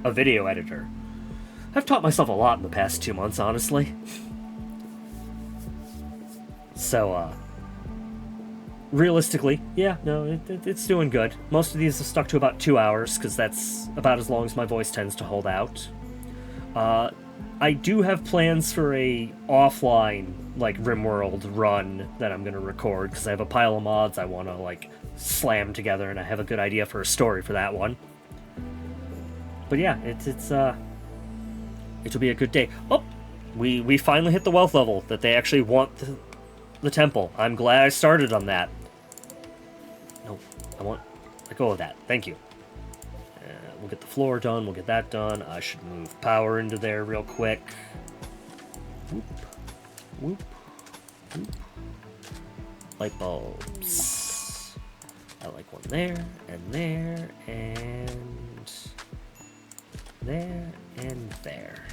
video editor. I've taught myself a lot in the past 2 months, honestly. So, realistically, yeah, no, it's doing good. Most of these have stuck to about 2 hours, because that's about as long as my voice tends to hold out. I do have plans for a offline, like, Rimworld run that I'm gonna record, because I have a pile of mods I want to, like, slam together, and I have a good idea for a story for that one. But yeah, it'll be a good day. Oh! We finally hit the wealth level that they actually want the temple. I'm glad I started on that. No, let go of that. Thank you. We'll get the floor done, we'll get that done. I should move power into there real quick. Whoop, whoop, whoop. Light bulbs. I like one there, and there, and there, and there.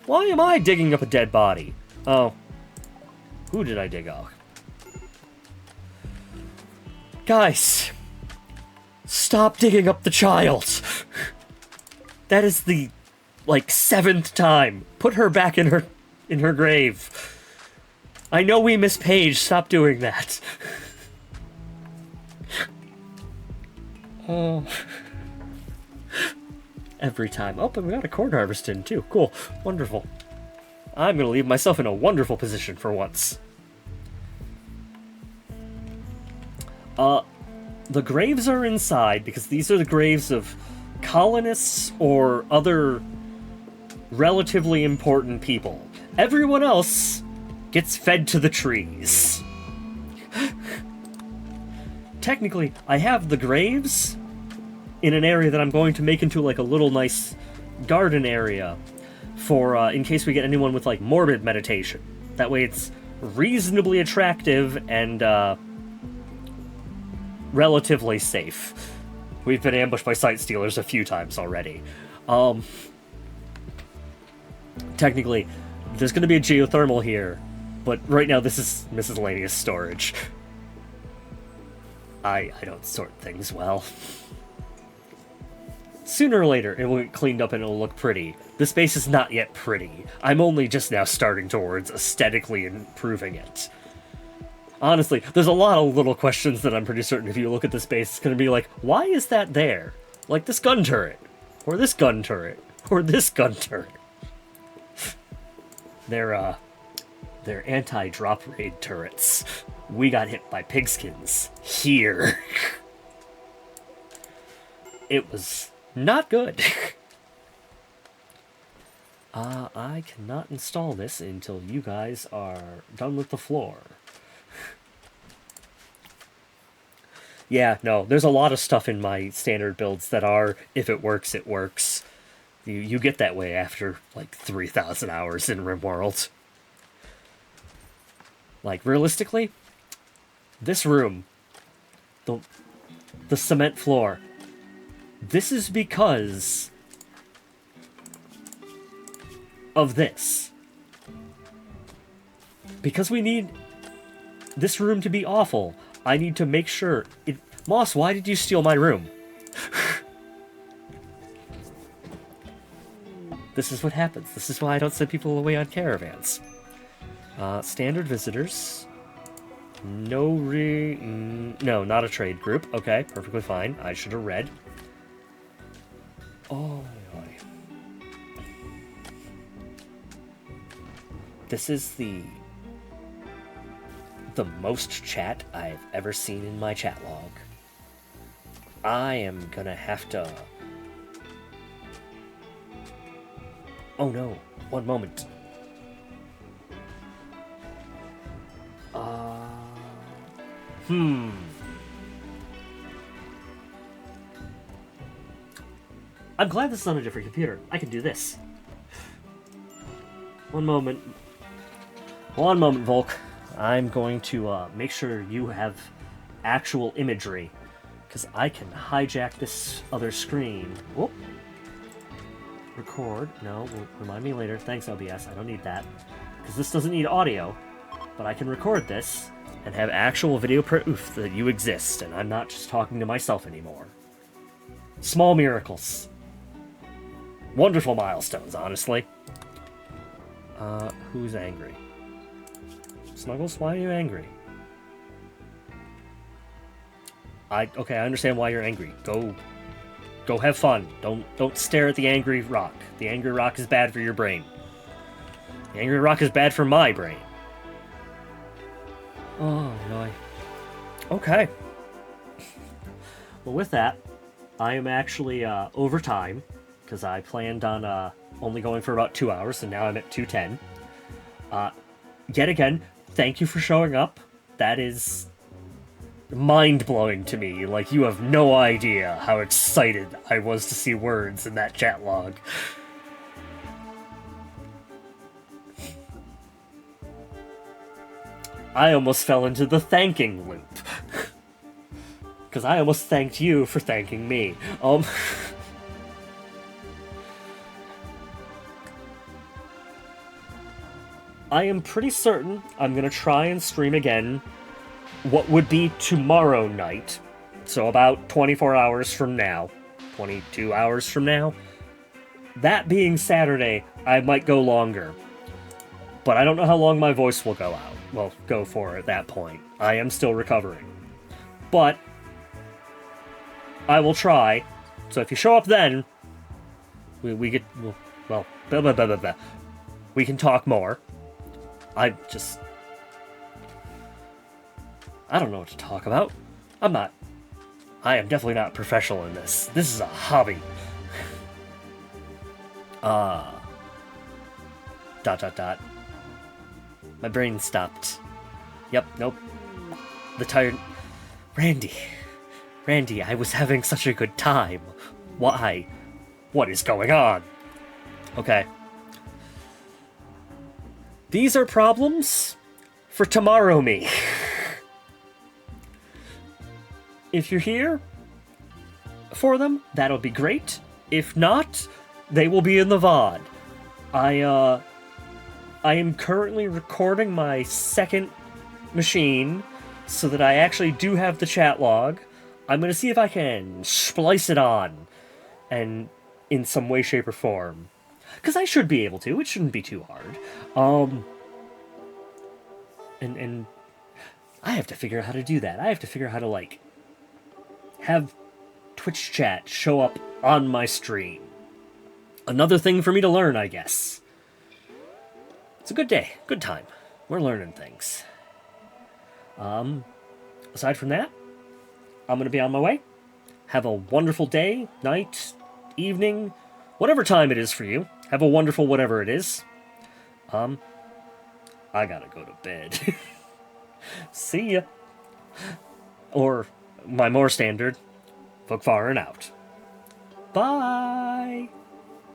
Why am I digging up a dead body? Oh. Who did I dig up? Guys! Stop digging up the child! That is the, like, 7th time. Put her back in her grave. I know we miss Paige. Stop doing that. Oh. every time. Oh, but we got a corn harvest in, too. Cool. Wonderful. I'm gonna leave myself in a wonderful position for once. The graves are inside, because these are the graves of colonists or other relatively important people. Everyone else gets fed to the trees. Technically, I have the graves in an area that I'm going to make into like a little nice garden area for in case we get anyone with like morbid meditation. That way it's reasonably attractive and relatively safe. We've been ambushed by sight stealers a few times already. Technically, there's going to be a geothermal here, but right now this is miscellaneous storage. I don't sort things well. Sooner or later, it will get cleaned up and it'll look pretty. The space is not yet pretty. I'm only just now starting towards aesthetically improving it. Honestly, there's a lot of little questions that I'm pretty certain if you look at the space, it's going to be like, why is that there? Like this gun turret, or this gun turret, or this gun turret. They're anti-drop raid turrets. We got hit by pigskins. Here. It was not good. I cannot install this until you guys are done with the floor. Yeah, no, there's a lot of stuff in my standard builds that are, if it works, it works. You get that way after, like, 3,000 hours in Rimworld. Like, realistically, this room, the cement floor, this is because of this. Because we need this room to be awful, I need to make sure it... Moss, why did you steal my room? This is what happens. This is why I don't send people away on caravans. Standard visitors. No, not a trade group. Okay, perfectly fine. I should have read. Oh, boy. This is the most chat I've ever seen in my chat log. I am gonna have to... Oh no, one moment. I'm glad this is on a different computer. I can do this. One moment. One moment, Volk. I'm going to make sure you have actual imagery, because I can hijack this other screen. Whoop. Record. No, remind me later. Thanks, OBS. I don't need that, because this doesn't need audio, but I can record this and have actual video proof that you exist, and I'm not just talking to myself anymore. Small miracles. Wonderful milestones, honestly. Who's angry? Snuggles, why are you angry? Okay, I understand why you're angry. Go have fun. Don't stare at the angry rock. The angry rock is bad for your brain. The angry rock is bad for my brain. Oh, no. Okay. Well, with that, I am actually over time, because I planned on only going for about 2 hours, and now I'm at 2:10. Yet again, thank you for showing up. That is mind-blowing to me. Like, you have no idea how excited I was to see words in that chat log. I almost fell into the thanking loop. Because I almost thanked you for thanking me. I am pretty certain I'm going to try and stream again what would be tomorrow night. So about 24 hours from now. 22 hours from now. That being Saturday, I might go longer. But I don't know how long my voice will go out. Well, go for at that point. I am still recovering. But I will try. So if you show up then, We get, well, blah, blah, blah, blah, blah. We can talk more. I don't know what to talk about. I am definitely not professional in this. This is a hobby. Dot dot dot. My brain stopped. Yep, nope. The tired... Randy, I was having such a good time. Why? What is going on? Okay. These are problems for tomorrow me. If you're here for them, that'll be great. If not, they will be in the VOD. I am currently recording my second machine so that I actually do have the chat log. I'm going to see if I can splice it on and in some way, shape, or form. Because I should be able to. It shouldn't be too hard. And I have to figure out how to do that. I have to figure out how to, like, have Twitch chat show up on my stream. Another thing for me to learn, I guess. It's a good day. Good time. We're learning things. Aside from that, I'm going to be on my way. Have a wonderful day, night, evening, whatever time it is for you. Have a wonderful whatever it is. I gotta go to bed. See ya. Or, my more standard, Book far and out. Bye!